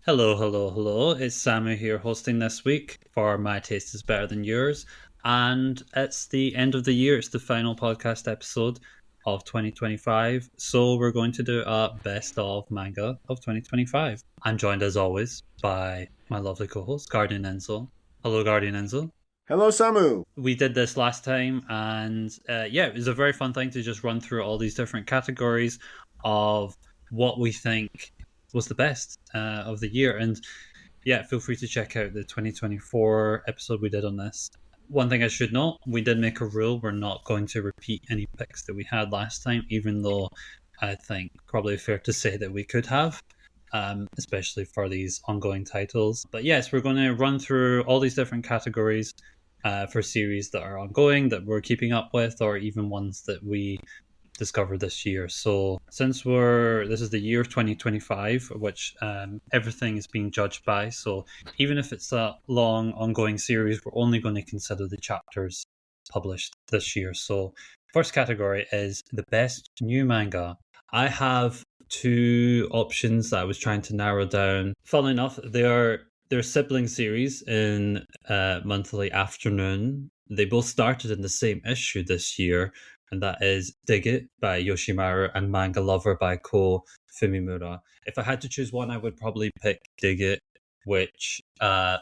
Hello, hello, hello. It's Samu here hosting this week for My Taste is Better Than Yours. And it's the end of the year. It's the final podcast episode of 2025. So we're going to do a best of manga of 2025. I'm joined as always by my lovely co host, Guardian Enzo. Hello, Guardian Enzo. Hello, Samu. We did this last time, and yeah, it was a very fun thing to just run through all these different categories of what we think was the best of the year. And yeah, feel free to check out the 2024 episode we did on this. One thing I should note, we did make a rule we're not going to repeat any picks that we had last time, even though I think probably fair to say that we could have, especially for these ongoing titles. But yes, we're going to run through all these different categories for series that are ongoing, that we're keeping up with, or even ones that we discovered this year. So since this is the year 2025, which everything is being judged by. So even if it's a long ongoing series, we're only going to consider the chapters published this year. So first category is the best new manga. I have two options that I was trying to narrow down. Funnily enough, they're sibling series in Monthly Afternoon. They both started in the same issue this year, and that is Dig It by Yoshimaru and Manga Lover by Ko Fumimura. If I had to choose one, I would probably pick Dig It, which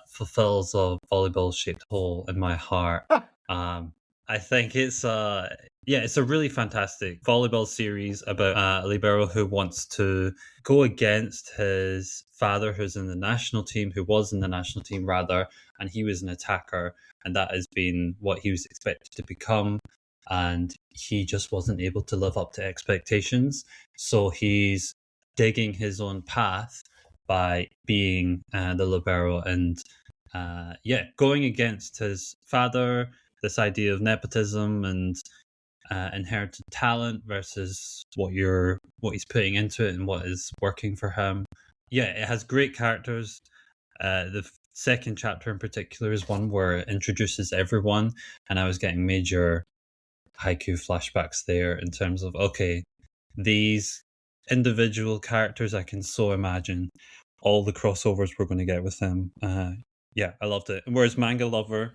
fulfills a volleyball-shaped hole in my heart. I think it's it's a really fantastic volleyball series about a libero who wants to go against his father, who's in the national team, who was in the national team rather, and he was an attacker, and that has been what he was expected to become, and he just wasn't able to live up to expectations. So he's digging his own path by being the libero and going against his father, this idea of nepotism and inherited talent versus what he's putting into it and what is working for him. Yeah, it has great characters. The second chapter in particular is one where it introduces everyone, and I was getting major haiku flashbacks there in terms of, okay, these individual characters, I can so imagine all the crossovers we're going to get with them. Yeah, I loved it. Whereas Manga Lover,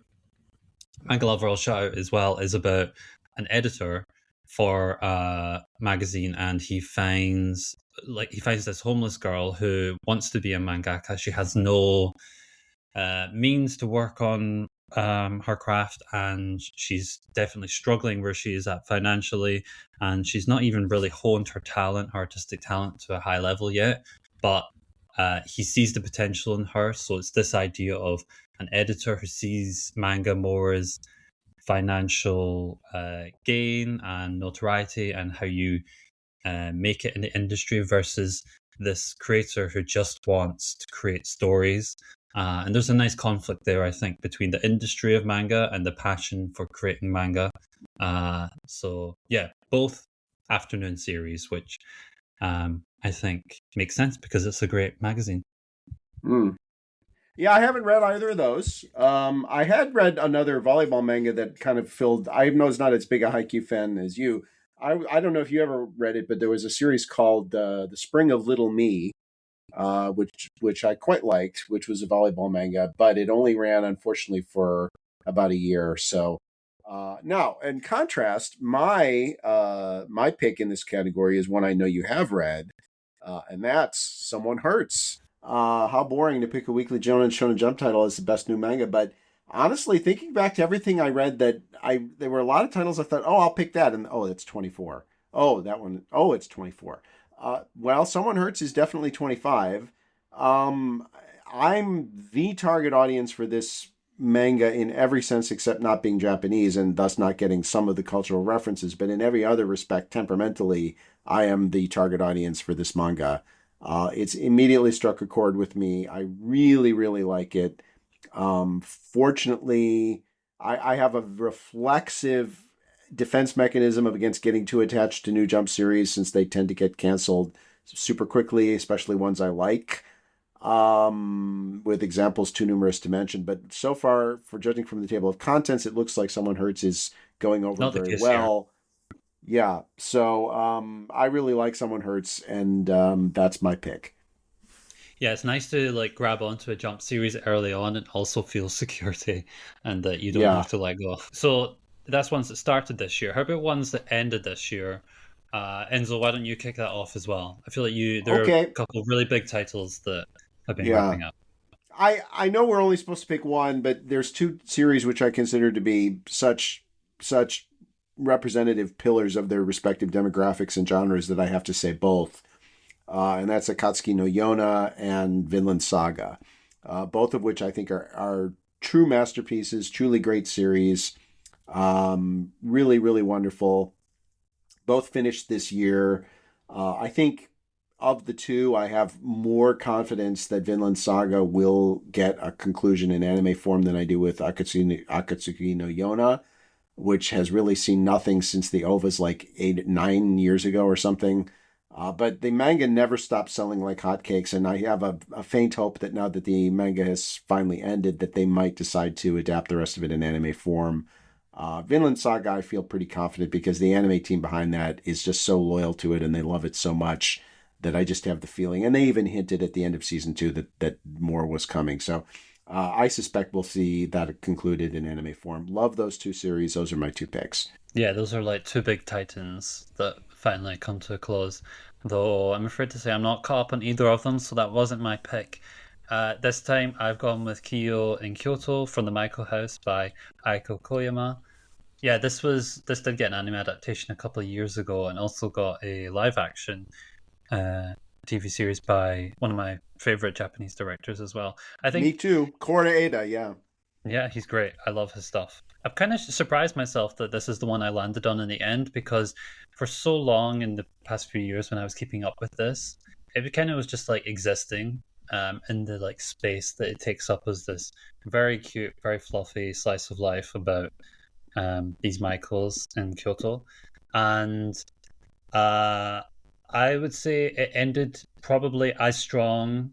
I'll shout out as well, is about an editor for a magazine, and he finds this homeless girl who wants to be a mangaka. She has no means to work on her craft, and she's definitely struggling where she is at financially, and she's not even really honed her artistic talent to a high level yet, but he sees the potential in her. So it's this idea of an editor who sees manga more as financial gain and notoriety, and how you make it in the industry, versus this creator who just wants to create stories. And there's a nice conflict there, I think, between the industry of manga and the passion for creating manga. So yeah, both afternoon series, which I think makes sense because it's a great magazine. Mm. Yeah, I haven't read either of those. I had read another volleyball manga that kind of filled. I know it's not as big a Haikyuu fan as you. I don't know if you ever read it, but there was a series called The Spring of Little Me, which I quite liked, which was a volleyball manga, but it only ran unfortunately for about a year or so. Now, in contrast, my pick in this category is one I know you have read, and that's Someone Hurts. How boring to pick a weekly Shonen Jump title as the best new manga, but honestly, thinking back to everything I read, there were a lot of titles I thought, oh, I'll pick that, and oh, it's 24. Oh, that one, oh, it's 24. Well, Someone Hurts is definitely 25. I'm the target audience for this manga in every sense except not being Japanese and thus not getting some of the cultural references, but in every other respect, temperamentally, I am the target audience for this manga. It's immediately struck a chord with me. I really, really like it. Fortunately, I have a reflexive defense mechanism of against getting too attached to new Jump series since they tend to get canceled super quickly, especially ones I like, with examples too numerous to mention. But so far, for judging from the table of contents, it looks like Someone Hurts is going over Not the very case here. well. Yeah, so I really like Someone Hurts, and that's my pick. Yeah, it's nice to like grab onto a jump series early on and also feel security and that you don't Yeah. have to let go. So that's ones that started this year. How about ones that ended this year? Enzo, why don't you kick that off as well? I feel like there are a Okay. couple of really big titles that have been Yeah. wrapping up. I know we're only supposed to pick one, but there's two series which I consider to be such representative pillars of their respective demographics and genres that I have to say both. And that's Akatsuki no Yona and Vinland Saga, both of which I think are true masterpieces, truly great series, really, really wonderful. Both finished this year. I think of the two, I have more confidence that Vinland Saga will get a conclusion in anime form than I do with Akatsuki no Yona, which has really seen nothing since the OVAs like 9 years ago or something. But the manga never stopped selling like hotcakes, and I have a faint hope that now that the manga has finally ended, that they might decide to adapt the rest of it in anime form. Vinland Saga, I feel pretty confident because the anime team behind that is just so loyal to it and they love it so much that I just have the feeling. And they even hinted at the end of season 2 that more was coming. So I suspect we'll see that concluded in anime form. Love those two series. Those are my two picks. Yeah, those are like two big titans that finally come to a close. Though I'm afraid to say I'm not caught up on either of them, so that wasn't my pick. This time I've gone with Kiyo in Kyoto from the Michael House by Aiko Koyama. Yeah, this did get an anime adaptation a couple of years ago, and also got a live action uh, TV series by one of my favorite Japanese directors as well. I Me think, too. Kora Ada, yeah. yeah, he's great. I love his stuff. I've kind of surprised myself that this is the one I landed on in the end because for so long in the past few years when I was keeping up with this, it kind of was just like existing in the like space that it takes up as this very cute, very fluffy slice of life about these Michaels in Kyoto, and uh, I would say it ended probably as strong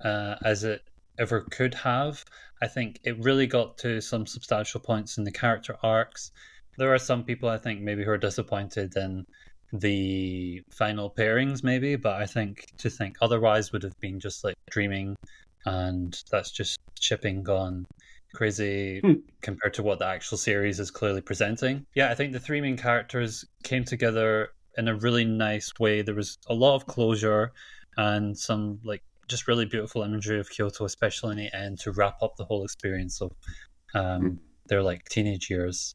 as it ever could have. I think it really got to some substantial points in the character arcs. There are some people I think maybe who are disappointed in the final pairings, maybe, but I think to think otherwise would have been just like dreaming, and that's just shipping gone crazy Hmm. compared to what the actual series is clearly presenting. Yeah, I think the three main characters came together in a really nice way. There was a lot of closure and some like just really beautiful imagery of Kyoto, especially in the end, to wrap up the whole experience of um, their like teenage years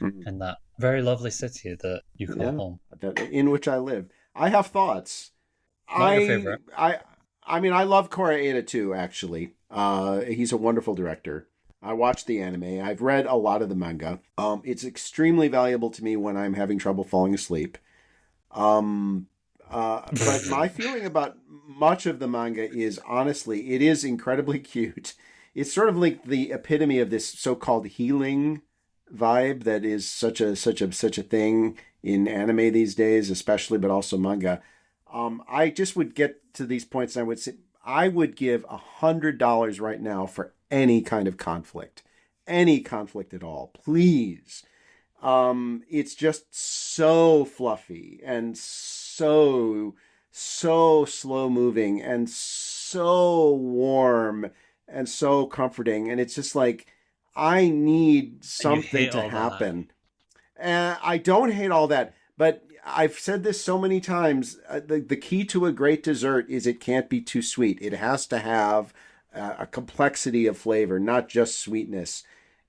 Mm-hmm. in that very lovely city that you call Yeah, home. in which I live. I have thoughts. Not your I favorite. I I mean I love Kora Ada too, actually. He's a wonderful director. I watched the anime. I've read a lot of the manga. It's extremely valuable to me when I'm having trouble falling asleep. Um, but my feeling about much of the manga is honestly, it is incredibly cute. It's sort of like the epitome of this so-called healing vibe that is such a thing in anime these days, especially, but also manga. I just would get to these points and I would say I would give $100 right now for any conflict at all, please. It's just so fluffy and so slow moving and so warm and so comforting, and it's just like I need And you something hate to all that. happen. And I don't hate all that, but I've said this so many times. The key to a great dessert is it can't be too sweet. It has to have a complexity of flavor, not just sweetness.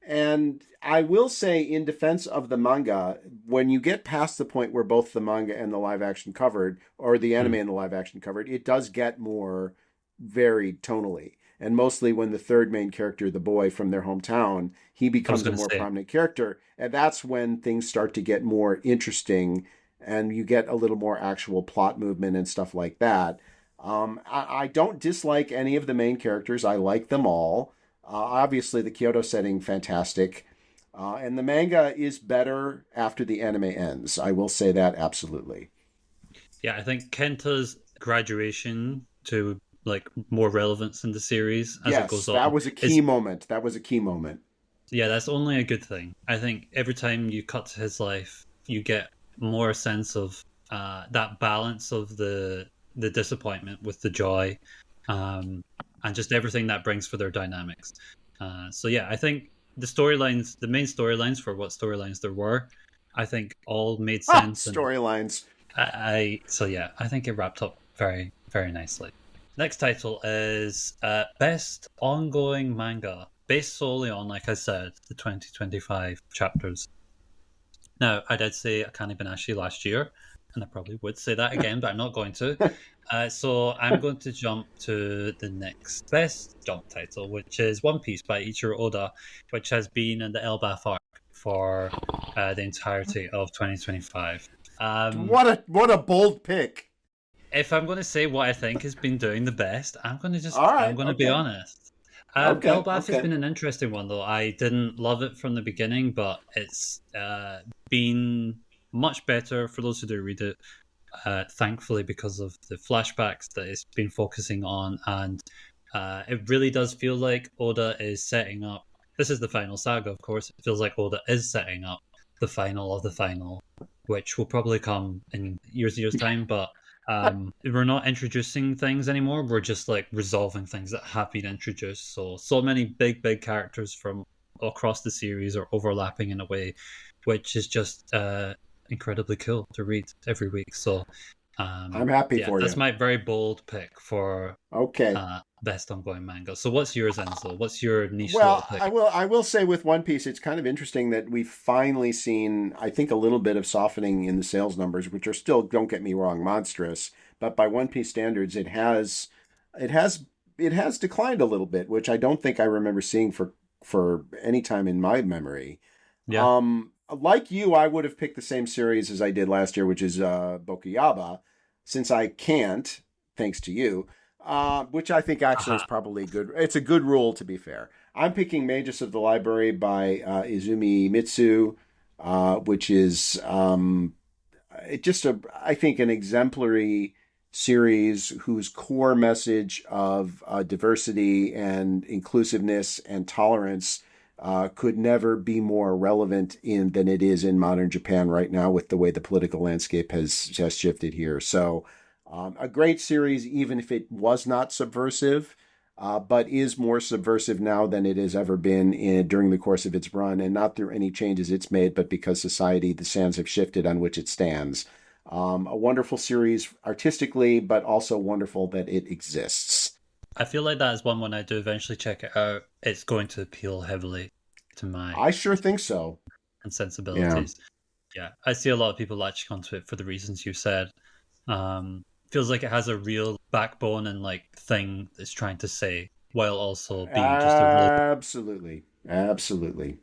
And I will say, in defense of the manga, when you get past the point where both the manga and the live action covered, or the anime Hmm. and the live action covered, it does get more varied tonally. And mostly when the third main character, the boy from their hometown, he I was becomes a going to more say, prominent character. And that's when things start to get more interesting and you get a little more actual plot movement and stuff like that. I don't dislike any of the main characters. I like them all. Obviously, the Kyoto setting, fantastic. And the manga is better after the anime ends. I will say that absolutely. yeah, I think Kenta's graduation to like more relevance in the series as it Yes, goes on that was a key is, moment. That was a key moment. yeah, that's only a good thing. I think every time you cut to his life, you get more sense of that balance of the disappointment with the joy, um, and just everything that brings for their dynamics. So yeah, I think the storylines, the main storylines for what storylines there were, I think all made Ah, sense, and storylines. so yeah, I think it wrapped up very very nicely. Next title is best ongoing manga, based solely on, like I said, the 2025 chapters. Now, I did say Akane Banashi last year, and I probably would say that again, but I'm not going to. So I'm going to jump to the next best jump title, which is One Piece by Ichiro Oda, which has been in the Elbaf arc for the entirety of 2025. What a bold pick. If I'm going to say what I think has been doing the best, All I'm right. going to be Okay. honest. Okay. Elbaf has Okay. been an interesting one, though. I didn't love it from the beginning, but it's been much better for those who do read it. Thankfully, because of the flashbacks that it's been focusing on, and it really does feel like Oda is setting up. This is the final saga, of course. It feels like Oda is setting up the final of the final, which will probably come in years time. But we're not introducing things anymore. We're just like resolving things that have been introduced. So many big characters from across the series are overlapping in a way, which is just incredibly cool to read every week. So, I'm happy yeah, for that's you. my very bold pick for Okay. best ongoing manga. So, what's yours, Enzo? What's your niche little Well, pick? I will say with One Piece, it's kind of interesting that we've finally seen, I think, a little bit of softening in the sales numbers, which are still, don't get me wrong, monstrous. But by One Piece standards, it has, it has declined a little bit, which I don't think I remember seeing for any time in my memory. Yeah. Like you, I would have picked the same series as I did last year, which is Bokuyaba, since I can't, thanks to you, which I think actually is Aha. probably good. It's a good rule, to be fair. I'm picking Magus of the Library by Izumi Mitsu, which is just I think, an exemplary series whose core message of diversity and inclusiveness and tolerance could never be more relevant than it is in modern Japan right now, with the way the political landscape has shifted here. So, a great series, even if it was not subversive, but is more subversive now than it has ever been during the course of its run, and not through any changes it's made, but because society, the sands have shifted on which it stands. A wonderful series artistically, but also wonderful that it exists. I feel like that is one when I do eventually check it out, it's going to appeal heavily to my I sure think so. and Yeah. sensibilities. Yeah, I see a lot of people latching onto it for the reasons you said. Feels like it has a real backbone and like thing it's trying to say, while also being just a really Absolutely. Absolutely.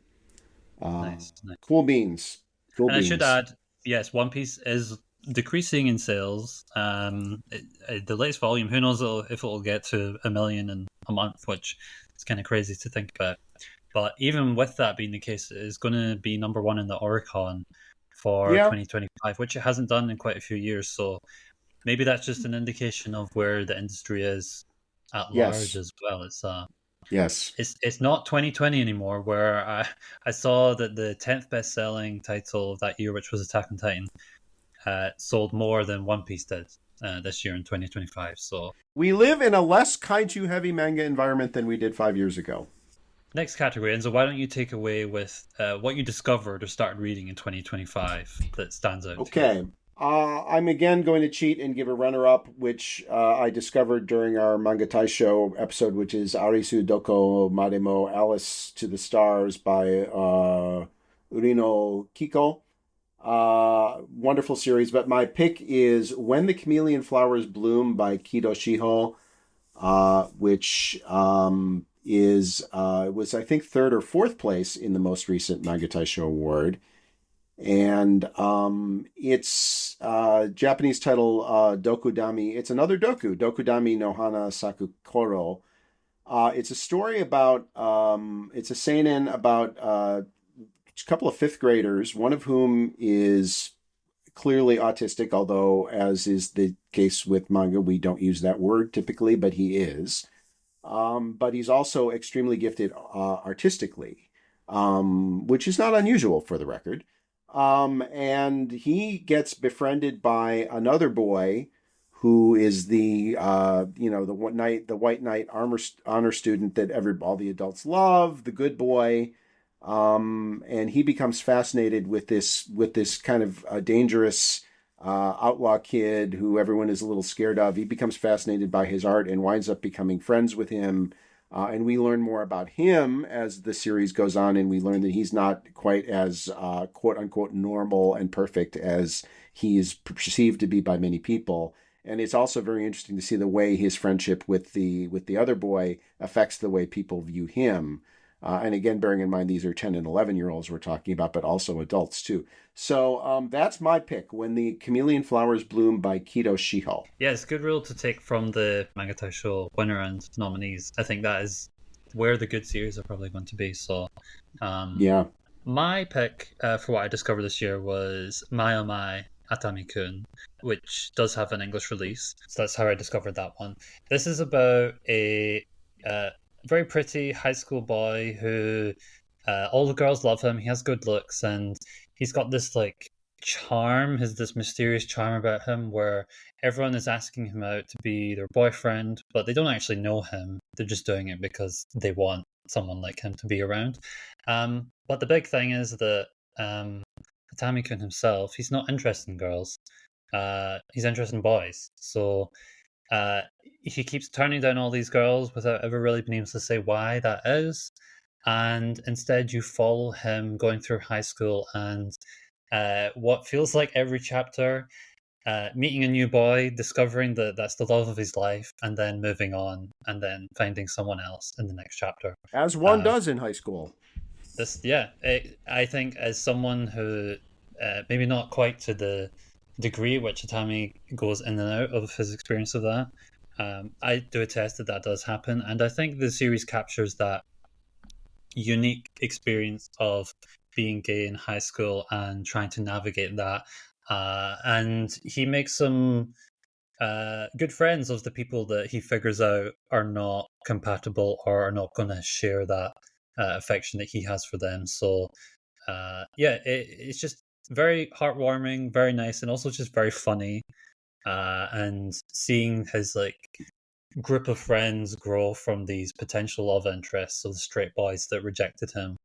Uh, nice, nice. cool beans. Cool And I should beans. add, yes, One Piece is decreasing in sales. The latest volume, who knows if it'll get to 1 million in a month, which is kind of crazy to think about. But even with that being the case, it is going to be number one in the Oricon for Yeah. 2025, which it hasn't done in quite a few years. So maybe that's just an indication of where the industry is at large Yes. as well. Yes. It's not 2020 anymore, where I saw that the 10th best selling title of that year, which was Attack on Titan, sold more than One Piece did this year in 2025. So We live in a less kaiju heavy manga environment than we did 5 years ago. next category, Enzo, why don't you take away with what you discovered or started reading in 2025 that stands out to you? Okay. I'm again going to cheat and give a runner up, which I discovered during our Manga Tai Show episode, which is Arisu Doko Maremo Alice to the Stars by Urino Kiko. Wonderful series, but my pick is When the Chameleon Flowers Bloom by Kido Shiho, which is was, I think, third or fourth place in the most recent Manga Tai Show award. And it's Japanese title Dokudami. It's another doku, Dokudami no Hana Sakukoro. It's a story about, it's a seinen about a couple of fifth graders, one of whom is clearly autistic, although, as is the case with manga, we don't use that word typically, but he is. But he's also extremely gifted artistically, which is not unusual for the record. And he gets befriended by another boy who is the the white knight honor student that all the adults love, the good boy, and he becomes fascinated with this kind of dangerous outlaw kid who everyone is a little scared of. He becomes fascinated by his art and winds up becoming friends with him. And we learn more about him as the series goes on, and we learn that he's not quite as quote unquote normal and perfect as he is perceived to be by many people. And it's also very interesting to see the way his friendship with the other boy affects the way people view him. And again, bearing in mind these are 10 and 11-year-olds we're talking about, but also adults too. So that's my pick, When the Chameleon Flowers Bloom by Kito Shiho. Yeah, it's a good rule to take from the Manga Taisho winner and nominees. I think that is where the good series are probably going to be. So, Yeah. my pick for what I discovered this year was My Oh My Atami-kun, which does have an English release. So that's how I discovered that one. This is about a very pretty high school boy who all the girls love him. He has good looks and he's got this like charm, has this mysterious charm about him where everyone is asking him out to be their boyfriend, but they don't actually know him. They're just doing it because they want someone like him to be around. But the big thing is that Atami-kun himself, he's not interested in girls. He's interested in boys. So he keeps turning down all these girls without ever really being able to say why that is. And instead, you follow him going through high school and what feels like every chapter, meeting a new boy, discovering that that's the love of his life, and then moving on, and then finding someone else in the next chapter. As one does in high school. I think as someone who maybe not quite to the degree which Atami goes in and out of his experience of that, I do attest that that does happen, and I think the series captures that unique experience of being gay in high school and trying to navigate that. And he makes some good friends of the people that he figures out are not compatible or are not going to share that affection that he has for them. So, it's just very heartwarming, very nice, and also just very funny. And seeing his like group of friends grow from these potential love interests of the straight boys that rejected him,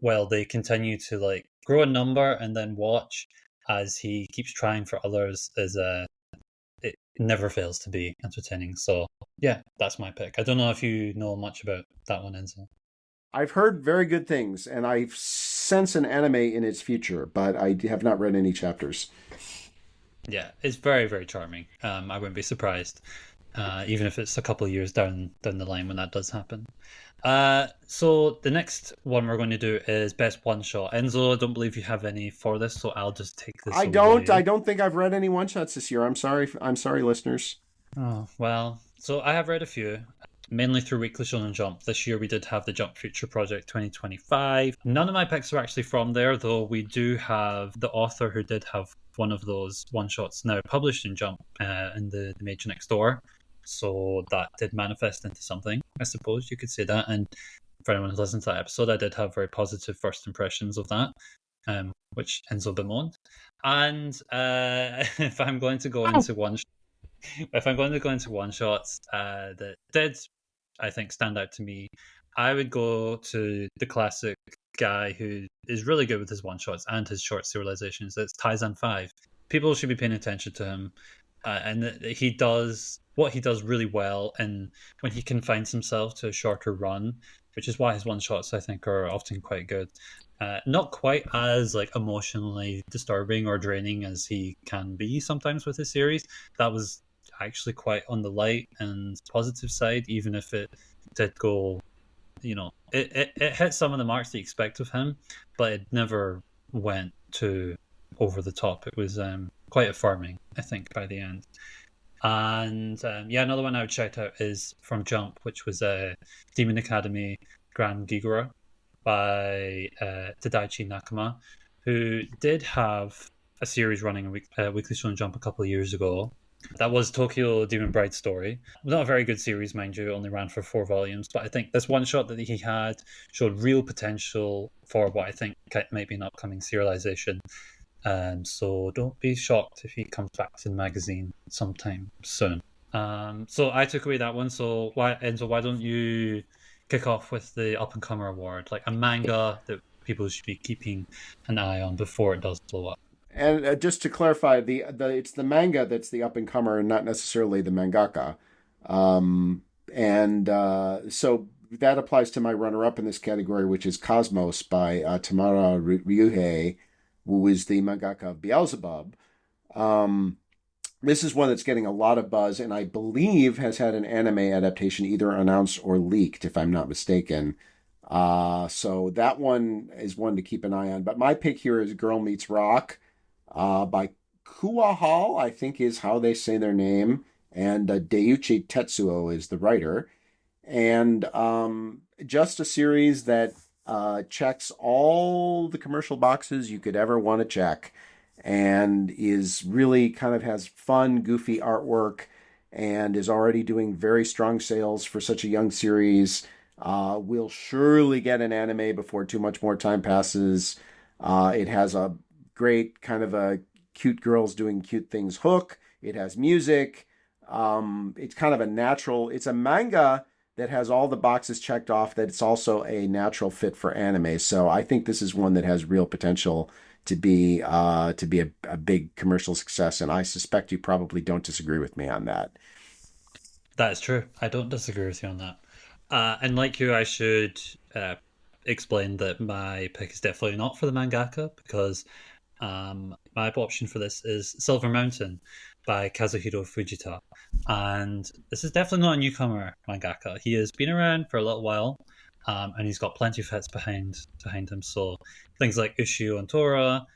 while they continue to like grow in number and then watch as he keeps trying for others is it never fails to be entertaining. So yeah, that's my pick. I don't know if you know much about that one, Enzo. I've heard very good things, and I sense an anime in its future, but I have not read any chapters. Yeah, it's very very charming. I wouldn't be surprised, even if it's a couple of years down the line when that does happen. So the next one we're going to do is best one shot. Enzo, I don't believe you have any for this, so I'll just take this I don't. away. I don't think I've read any one shots this year. I'm sorry. I'm sorry, listeners. Oh well, so I have read a few, mainly through Weekly Shonen Jump. This year we did have the Jump Future Project 2025. None of my picks are actually from there, though we do have the author who did have one of those one shots now published in Jump in the Major Next Door. So that did manifest into something, I suppose you could say that. And for anyone who listens to that episode, I did have very positive first impressions of that, which Enzo bemoaned. And if I'm going to go into one if I'm going to go into one shots that did, I think, stand out to me, I would go to the classic guy who is really good with his one shots and his short serializations. It's Taizan 5. People should be paying attention to him. And he does what he does really well, and when he confines himself to a shorter run, which is why his one shots I think are often quite good. Not quite as like emotionally disturbing or draining as he can be sometimes with his series. That was actually quite on the light and positive side, even if it did go, it hit some of the marks that you expect of him, but it never went too over the top. It was quite affirming, I think, by the end. And another one I would shout out is from Jump, which was Demon Academy Grand Gigura by Tadaichi Nakama, who did have a series running Weekly Shonen Jump a couple of years ago. That was Tokyo Demon Bride Story. Not a very good series, mind you, only ran for 4 volumes, but I think this one shot that he had showed real potential for what I think might be an upcoming serialization. So don't be shocked if he comes back to the magazine sometime soon. So I took away that one. So why don't you kick off with the up and comer award, like a manga that people should be keeping an eye on before it does blow up. And just to clarify, the it's the manga that's the up and comer, and not necessarily the mangaka. Um, and so that applies to my runner up in this category, which is Cosmos by Tamara Ryuhei, who is the mangaka of Beelzebub. Um, this is one that's getting a lot of buzz, and I believe has had an anime adaptation either announced or leaked, if I'm not mistaken. So that one is one to keep an eye on. But my pick here is Girl Meets Rock by Kua Hall, I think is how they say their name, and Deiichi Tetsuo is the writer. And just a series that checks all the commercial boxes you could ever want to check, and is really kind of has fun, goofy artwork, and is already doing very strong sales for such a young series. We'll surely get an anime before too much more time passes. It has a great kind of a cute girls doing cute things hook. It has music. It's kind of a natural, it's a manga that has all the boxes checked off, that it's also a natural fit for anime. So I think this is one that has real potential to be a big commercial success, and I suspect you probably don't disagree with me on that. That is true. I don't disagree with you on that. And like you, I should explain that my pick is definitely not for the mangaka because my option for this is Silver Mountain by Kazuhiro Fujita. And this is definitely not a newcomer mangaka. He has been around for a little while, and he's got plenty of hits behind him. So things like Ushio and Tora,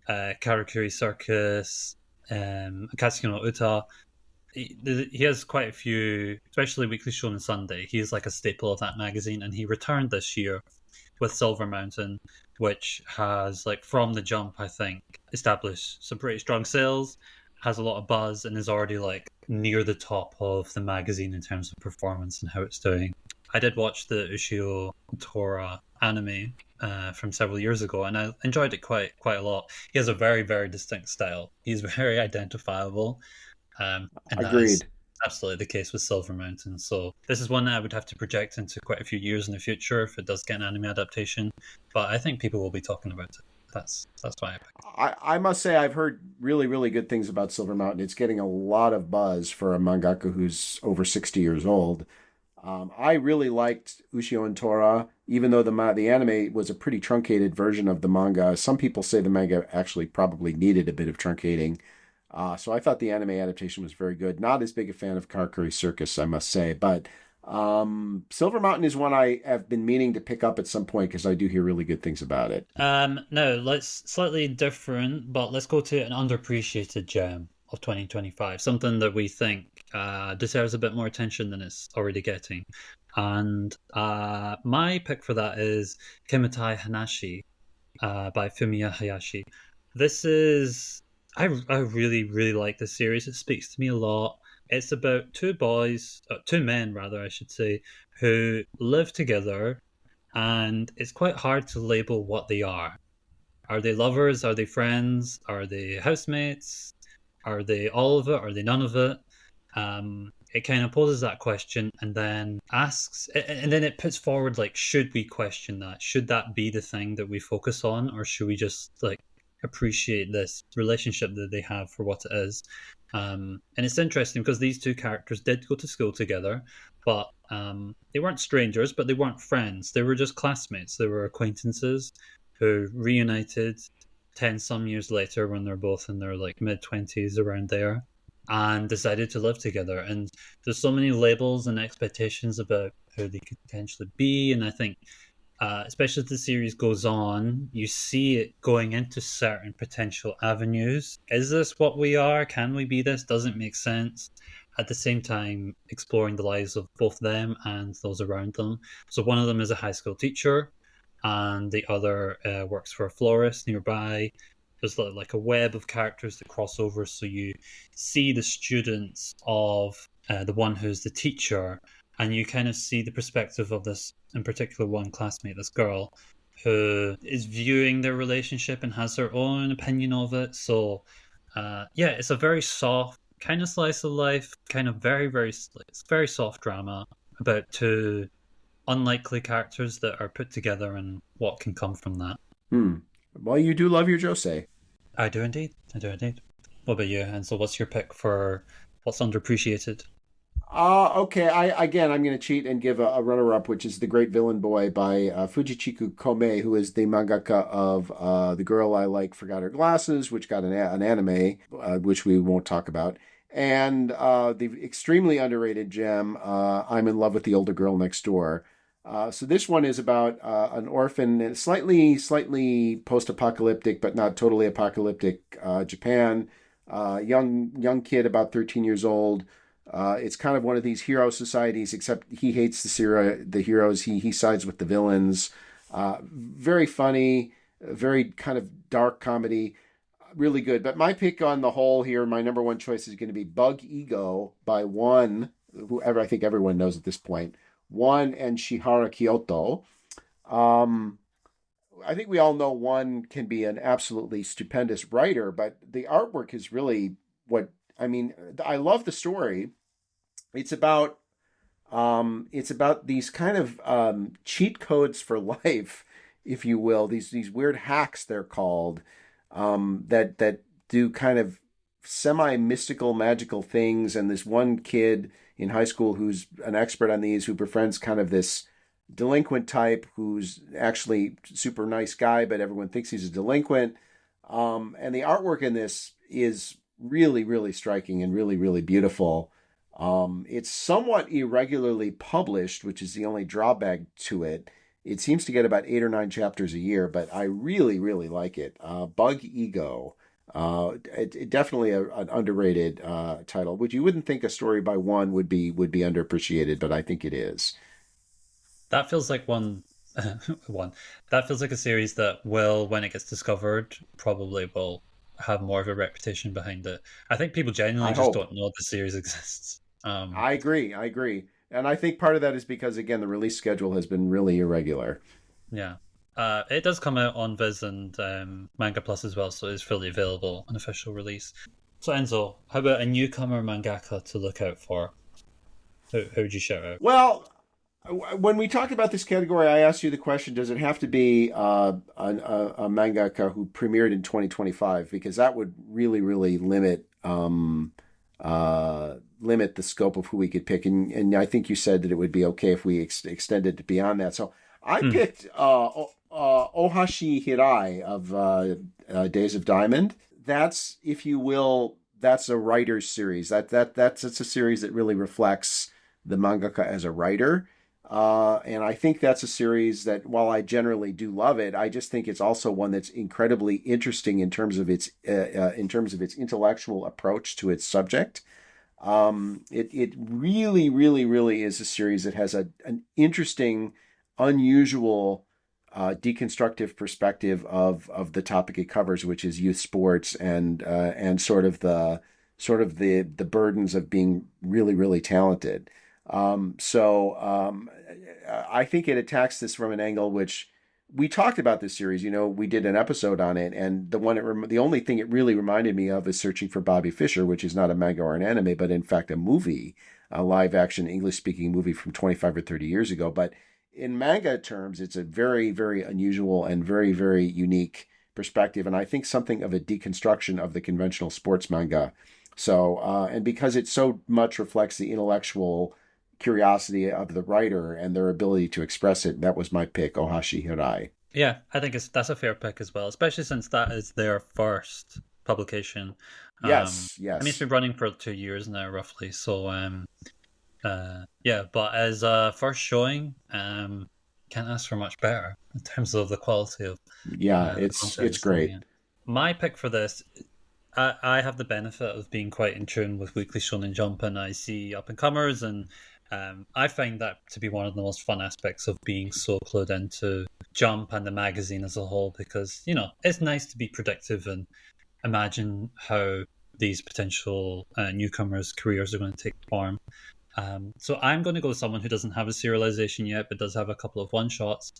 Karakuri Circus, Akatsuki no Uta. He has quite a few, especially Weekly Shonen Sunday. He's like a staple of that magazine, and he returned this year with Silver Mountain, which has, like, from the jump, I think, established some pretty strong sales, has a lot of buzz, and is already like near the top of the magazine in terms of performance and how it's doing. I did watch the Ushio Tora anime from several years ago, and I enjoyed it quite a lot. He has a very very distinct style. He's very identifiable, and that is Agreed. absolutely the case with Silver Mountain. So this is one that I would have to project into quite a few years in the future if it does get an anime adaptation. But I think people will be talking about it. That's why I picked. I must say I've heard really, really good things about Silver Mountain. It's getting a lot of buzz for a mangaka who's over 60 years old. I really liked Ushio and Tora, even though the anime was a pretty truncated version of the manga. Some people say the manga actually probably needed a bit of truncating. So I thought the anime adaptation was very good. Not as big a fan of Karakuri Circus, I must say, but Silver Mountain is one I have been meaning to pick up at some point because I do hear really good things about it. No, let's slightly different, but let's go to an underappreciated gem of 2025, something that we think deserves a bit more attention than it's already getting. And my pick for that is Kimatai Hanashi by Fumiya Hayashi. This is I really really like this series. It speaks to me a lot. It's about two boys, two men rather, I should say, who live together, and it's quite hard to label what they are. Are they lovers? Are they friends? Are they housemates? Are they all of it? Are they none of it? It kind of poses that question and then asks, and then it puts forward, like, should we question that? Should that be the thing that we focus on, or should we just like appreciate this relationship that they have for what it is? And it's interesting because these two characters did go to school together, but they weren't strangers, but they weren't friends. They were just classmates. They were acquaintances who reunited 10 some years later when they're both in their like mid 20s around there, and decided to live together. And there's so many labels and expectations about who they could potentially be. And I think especially as the series goes on, you see it going into certain potential avenues. Is this what we are? Can we be this? Doesn't make sense. At the same time, exploring the lives of both them and those around them. So one of them is a high school teacher, and the other works for a florist nearby. There's like a web of characters that cross over, so you see the students of the one who's the teacher, and you kind of see the perspective of this in particular one classmate, this girl, who is viewing their relationship and has their own opinion of it. So, yeah, it's a very soft kind of slice of life, kind of it's very soft drama about two unlikely characters that are put together and what can come from that. Hmm. Well, you do love your Josei. I do indeed. I do indeed. What about you? And so, what's your pick for what's underappreciated? Okay. I'm going to cheat and give a runner-up, which is The Great Villain Boy by Fujichiku Kome, who is the mangaka of The Girl I Like Forgot Her Glasses, which got an anime, which we won't talk about, and the extremely underrated gem, I'm in Love with the Older Girl Next Door. So this one is about an orphan, slightly post-apocalyptic, but not totally apocalyptic Japan. Young kid, about 13 years old. It's kind of one of these hero societies, except he hates the heroes. He sides with the villains. Very funny, very kind of dark comedy, really good. But my pick on the whole here, my number one choice is going to be Bug Ego by One, whoever I think everyone knows at this point. One and Shihara Kyoto. Um, I think we all know One can be an absolutely stupendous writer, but the artwork is really what I mean. I love the story. It's about it's about these kind of cheat codes for life, if you will. These weird hacks they're called, that do kind of semi mystical magical things. And this one kid in high school who's an expert on these, who befriends kind of this delinquent type who's actually super nice guy, but everyone thinks he's a delinquent. And the artwork in this is really striking and really beautiful. It's somewhat irregularly published, which is the only drawback to it. It seems to get about 8 or 9 chapters a year, but I really like it. Bug Ego. It definitely an underrated title. Which you wouldn't think a story by One would be underappreciated, but I think it is. That feels like one. One. That feels like a series that will, when it gets discovered, probably will have more of a reputation behind it. I think people genuinely I just hope. don't know the series exists. I agree. I agree. And I think part of that is because, again, the release schedule has been really irregular. Yeah. It does come out on Viz and Manga Plus as well, so it's fully available on official release. So Enzo, how about a newcomer mangaka to look out for? Who would you shout out? Well, when we talk about this category, I asked you the question: does it have to be a mangaka who premiered in 2025? Because that would really limit the scope of who we could pick. And I think you said that it would be okay if we extended it beyond that. So I Hmm. picked Ohashi Hirai of Days of Diamond. That's, if you will, that's a writer's series. That's it's a series that really reflects the mangaka as a writer. And I think that's a series that, while I generally do love it, I just think it's also one that's incredibly interesting in terms of its intellectual approach to its subject. It really is a series that has an interesting, unusual, deconstructive perspective of the topic it covers, which is youth sports and sort of the burdens of being really talented. I think it attacks this from an angle which we talked about this series. We did an episode on it, and the only thing it really reminded me of is Searching for Bobby Fischer, which is not a manga or an anime, but in fact a movie, a live action English speaking movie from 25 or 30 years ago. But in manga terms, it's a very unusual and very unique perspective, and I think something of a deconstruction of the conventional sports manga. So, and because it so much reflects the intellectual curiosity of the writer and their ability to express it, that was my pick, Ohashi Hirai. Yeah, I think that's a fair pick as well, especially since that is their first publication. Yes, I mean, it's yes. been running for 2 years now, roughly. So, yeah, but as a first showing, can't ask for much better in terms of the quality of Yeah, the it's content coming great. in. My pick for this, I have the benefit of being quite in tune with Weekly Shonen Jump, and I see up and comers, and I find that to be one of the most fun aspects of being so clued into Jump and the magazine as a whole, because it's nice to be predictive and imagine how these potential newcomers' careers are going to take form. So I'm going to go with someone who doesn't have a serialization yet, but does have a couple of one shots.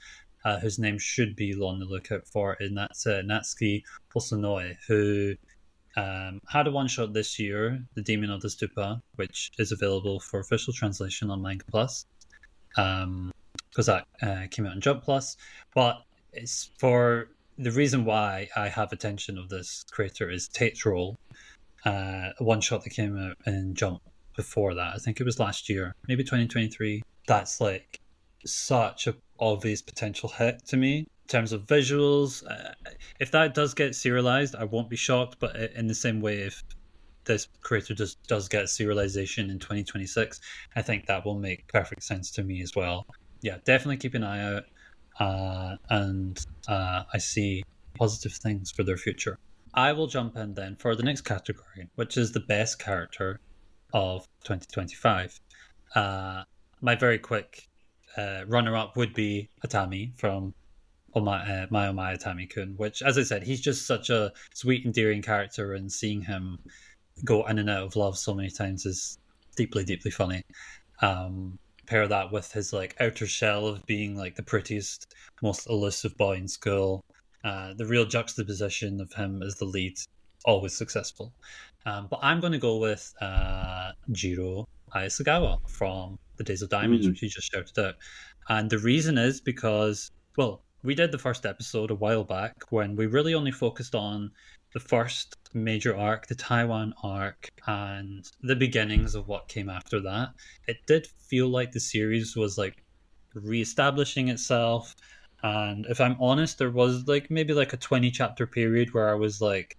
whose name should be on the lookout for, and that's Natsuki Hosonoe, who had a one shot this year, The Demon of the Stupa, which is available for official translation on Manga Plus, because that came out on Jump Plus. But it's for the reason why I have attention of this creator is Tate's Roll, a one shot that came out in Jump before that. I think it was last year, maybe 2023. That's like such a obvious potential hit to me in terms of visuals. If that does get serialized, I won't be shocked. But in the same way, if this creator just does get serialization in 2026, I think that will make perfect sense to me as well. Yeah, definitely keep an eye out. And I see positive things for their future. I will jump in then for the next category, which is the best character of 2025. My very quick runner-up would be Atami from My Omae Atami-kun, which, as I said, he's just such a sweet, endearing character, and seeing him go in and out of love so many times is deeply, deeply funny. Pair that with his like outer shell of being like the prettiest, most elusive boy in school. The real juxtaposition of him as the lead, always successful. But I'm going to go with Jiro Ayasagawa from The Days of Diamonds, which you just shouted out. And the reason is because, well, we did the first episode a while back when we really only focused on the first major arc, the Taiwan arc, and the beginnings of what came after that. It did feel like the series was like reestablishing itself. And if I'm honest, there was like maybe like a 20 chapter period where I was like,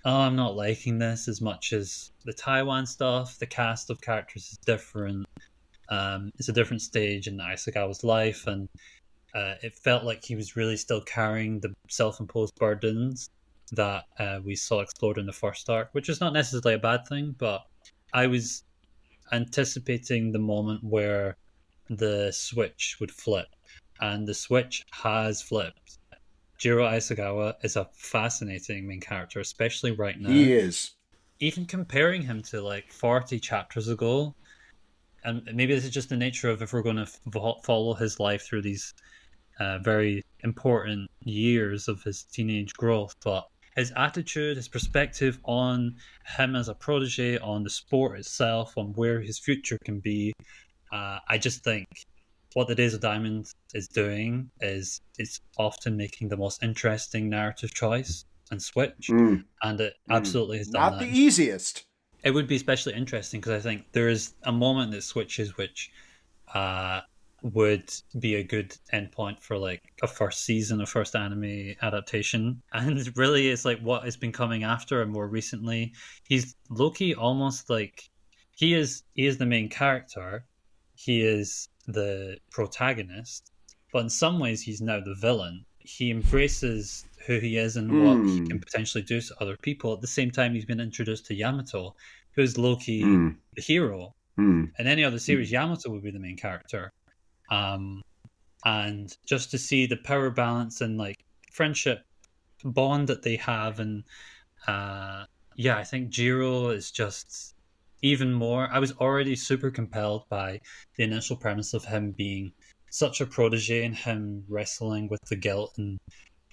oh, I'm not liking this as much as the Taiwan stuff. The cast of characters is different. It's a different stage in Isagawa's life, and it felt like he was really still carrying the self-imposed burdens that we saw explored in the first arc, which is not necessarily a bad thing, but I was anticipating the moment where the switch would flip, and the switch has flipped. Jiro Isagawa is a fascinating main character, especially right now. He is. Even comparing him to like 40 chapters ago, and maybe this is just the nature of if we're going to follow his life through these very important years of his teenage growth, but his attitude, his perspective on him as a protege, on the sport itself, on where his future can be, I just think what The Days of Diamond is doing is it's often making the most interesting narrative choice and switch, and it absolutely has done Not that. the easiest. It would be especially interesting because I think there is a moment that switches which would be a good endpoint for like a first season, a first anime adaptation. And really it's like what has been coming after and more recently. He's Loki almost like he is the main character. He is the protagonist, but in some ways he's now the villain. He embraces who he is and what he can potentially do to other people. At the same time, he's been introduced to Yamato, who's Loki, the hero. In any other series, Yamato would be the main character. And just to see the power balance and like friendship bond that they have, and yeah, I think Jiro is just even more. I was already super compelled by the initial premise of him being such a protege and him wrestling with the guilt and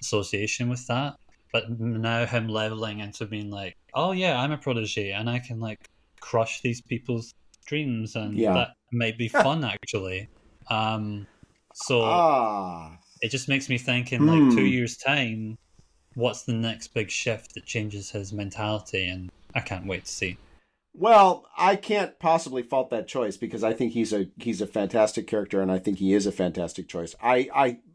association with that. But now him leveling into being like, oh yeah, I'm a protege and I can like crush these people's dreams, and that might be fun actually. So it just makes me think in like 2 years' time, what's the next big shift that changes his mentality, and I can't wait to see. Well, I can't possibly fault that choice because I think he's a fantastic character, and I think he is a fantastic choice.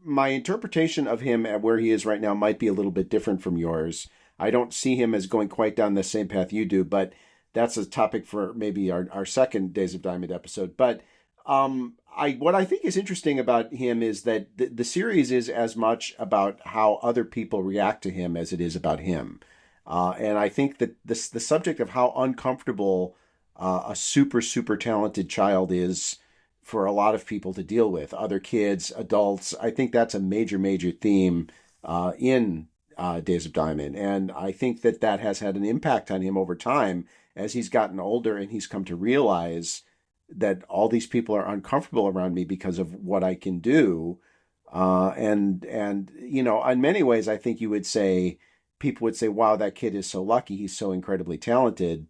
My interpretation of him at where he is right now might be a little bit different from yours. I don't see him as going quite down the same path you do, but that's a topic for maybe our second Days of Diamond episode. But what I think is interesting about him is that the series is as much about how other people react to him as it is about him. And I think that the subject of how uncomfortable a super, super talented child is for a lot of people to deal with, other kids, adults, I think that's a major, major theme in Days of Diamond. And I think that has had an impact on him over time as he's gotten older and he's come to realize that all these people are uncomfortable around me because of what I can do. And in many ways, I think people would say, "Wow, that kid is so lucky. He's so incredibly talented."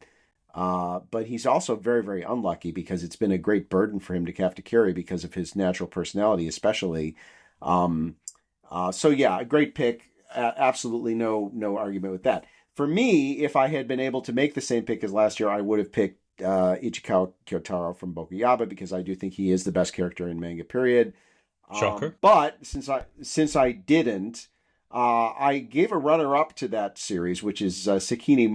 But he's also very, very unlucky because it's been a great burden for him to have to carry because of his natural personality, especially. Um, so yeah, a great pick. Absolutely no argument with that. For me, if I had been able to make the same pick as last year, I would have picked Ichikawa Kyotaro from Bokuyaba because I do think he is the best character in manga. Period. Shocker. But since I didn't, I gave a runner up to that series, which is Sakini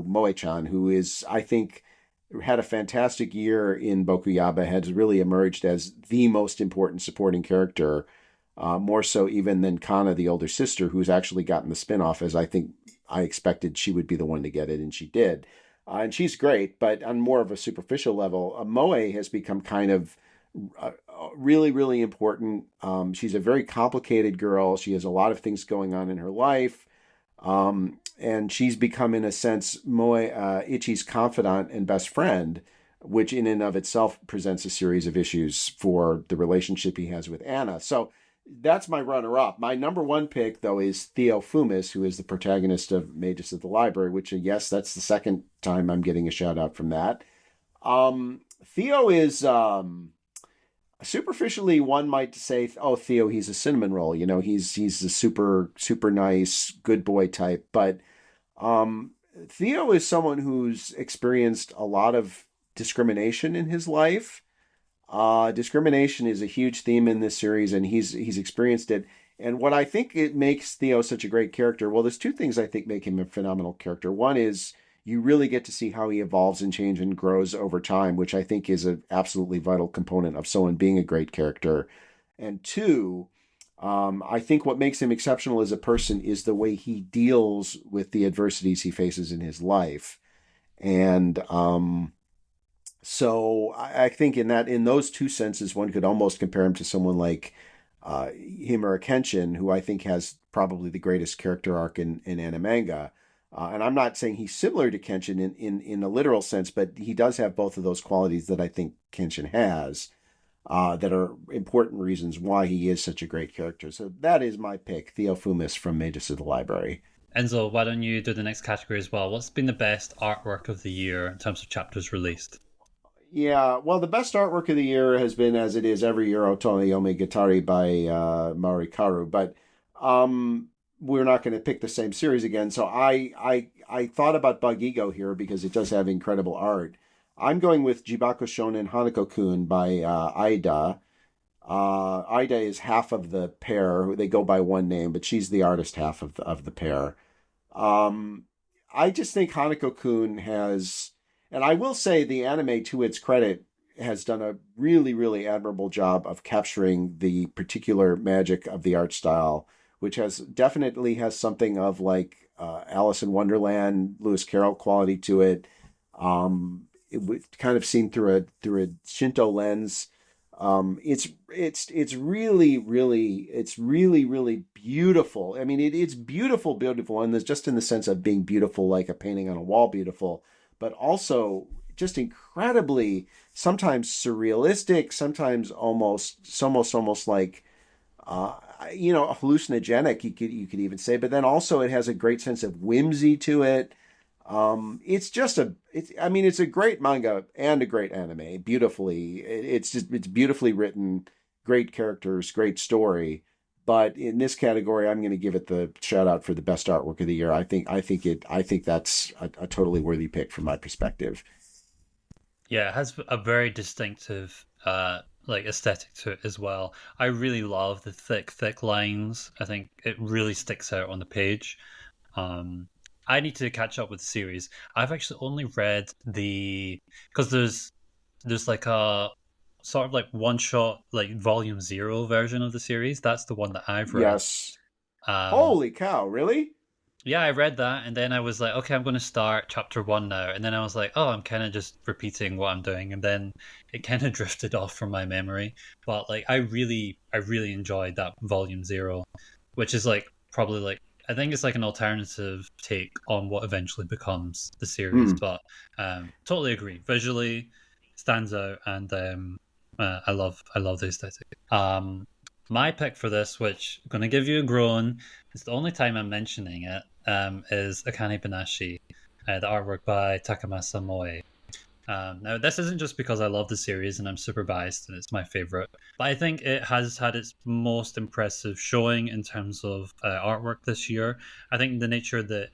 Moe-chan, who is, I think, had a fantastic year in Bokuyaba, has really emerged as the most important supporting character, more so even than Kana, the older sister, who's actually gotten the spinoff, as I think I expected she would be the one to get it, and she did. And she's great, but on more of a superficial level, Moe has become kind of really, really important. She's a very complicated girl. She has a lot of things going on in her life. And she's become, in a sense, Ichi's confidant and best friend, which in and of itself presents a series of issues for the relationship he has with Anna. So that's my runner-up. My number one pick, though, is Theo Fumis, who is the protagonist of Magus of the Library, which, yes, that's the second time I'm getting a shout-out from that. Theo is... superficially, one might say, "Oh, Theo, he's a cinnamon roll. He's a super nice, good boy type." But Theo is someone who's experienced a lot of discrimination in his life. Discrimination is a huge theme in this series, and he's experienced it. And what I think it makes Theo such a great character, well, there's two things I think make him a phenomenal character. One is you really get to see how he evolves and changes and grows over time, which I think is an absolutely vital component of someone being a great character. And two, I think what makes him exceptional as a person is the way he deals with the adversities he faces in his life. And so I think in those two senses, one could almost compare him to someone like Himura Kenshin, who I think has probably the greatest character arc in anime manga. And I'm not saying he's similar to Kenshin in a literal sense, but he does have both of those qualities that I think Kenshin has, that are important reasons why he is such a great character. So that is my pick, Theo Fumis from Magus of the Library. Enzo, why don't you do the next category as well? What's been the best artwork of the year in terms of chapters released? Yeah, well, the best artwork of the year has been, as it is every year, Otome Yome Gatari by Marikaru, but we're not going to pick the same series again. So I thought about Bug Ego here because it does have incredible art. I'm going with Jibako Shonen Hanako-kun by Aida. Aida is half of the pair. They go by one name, but she's the artist half of the pair. Um, I just think Hanako-kun has, and I will say the anime, to its credit, has done a really, really admirable job of capturing the particular magic of the art style, which has definitely has something of like Alice in Wonderland, Lewis Carroll quality to it. It kind of seen through a Shinto lens. It's really beautiful. I mean, it's beautiful, and there's just in the sense of being beautiful, like a painting on a wall, beautiful, but also just incredibly sometimes surrealistic, sometimes almost like hallucinogenic. You could even say, but then also it has a great sense of whimsy to it. It's a great manga and a great anime. It's beautifully written, great characters, great story. But in this category, I'm going to give it the shout out for the best artwork of the year. I think that's a totally worthy pick from my perspective. Yeah, it has a very distinctive like aesthetic to it as well. I really love the thick lines. I think it really sticks out on the page. Um, I need to catch up with the series. I've actually only read because there's like a sort of like one shot like volume zero version of the series. That's the one that I've read. Yes. Um, Holy cow! Really? yeah, I read that, and then I was like, okay, I'm going to start chapter one now, and then I was like, oh, I'm kind of just repeating what I'm doing, and then it kind of drifted off from my memory. But like, I really enjoyed that volume zero, which is like probably like I think it's like an alternative take on what eventually becomes the series. Hmm. But totally agree. Visually stands out, and I love the aesthetic. My pick for this, which I'm going to give you a groan, it's the only time I'm mentioning it, is Akane Banashi, the artwork by Takamasa Moe. Now, this isn't just because I love the series and I'm super biased and it's my favorite, but I think it has had its most impressive showing in terms of artwork this year. I think the nature that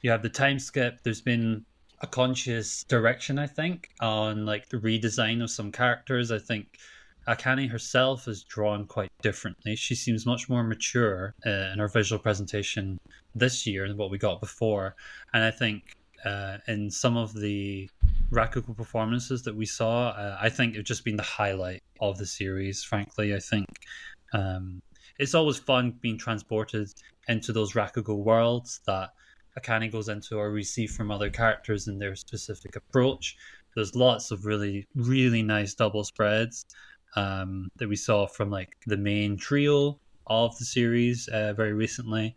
you have the time skip, there's been a conscious direction, I think, on like the redesign of some characters. I think Akane herself is drawn quite differently. She seems much more mature in her visual presentation this year than what we got before. And I think in some of the Rakugo performances that we saw, I think it's just been the highlight of the series. Frankly, I think um, it's always fun being transported into those Rakugo worlds that Akane goes into or we see from other characters in their specific approach. There's lots of really, really nice double spreads that we saw from like the main trio of the series very recently.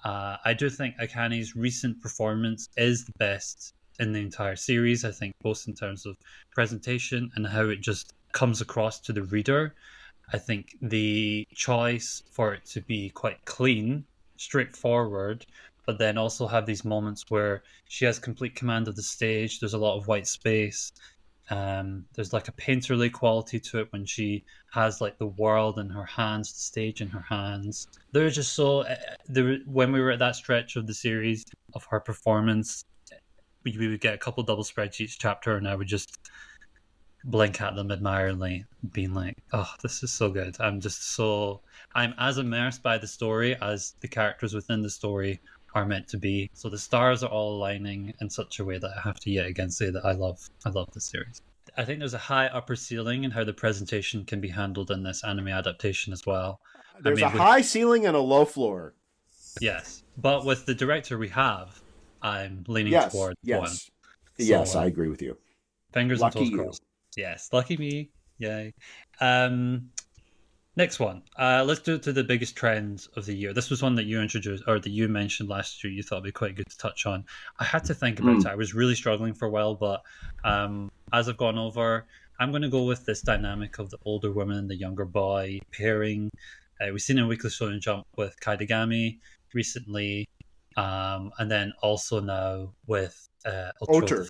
I do think Akane's recent performance is the best in the entire series. I think both in terms of presentation and how it just comes across to the reader. I think the choice for it to be quite clean, straightforward, but then also have these moments where she has complete command of the stage. There's a lot of white space. There's like a painterly quality to it when she has like the world in her hands, the stage in her hands. They're just so. When we were at that stretch of the series of her performance, we would get a couple double spreads each chapter, and I would just blink at them admiringly, being like, "Oh, this is so good." I'm as immersed by the story as the characters within the story are meant to be. So the stars are all aligning in such a way that I have to yet again say that I love this series. I think there's a high upper ceiling in how the presentation can be handled in this anime adaptation as well. I There's a mean, with high ceiling and a low floor. yes, but with the director we have, I'm leaning Yes, towards one. yes, So yes. I agree with you. fingers and Lucky toes you. crossed. Yes, lucky me. Yay. Next one. Let's do it to the biggest trend of the year. This was one that you introduced or that you mentioned last year. You thought it'd be quite good to touch on. I had to think about it. Mm. I was really struggling for a while, but as I've gone over, I'm going to go with this dynamic of the older woman and the younger boy pairing. We've seen a Weekly Shonen Jump with Kaidagami recently, and then also now with Oter.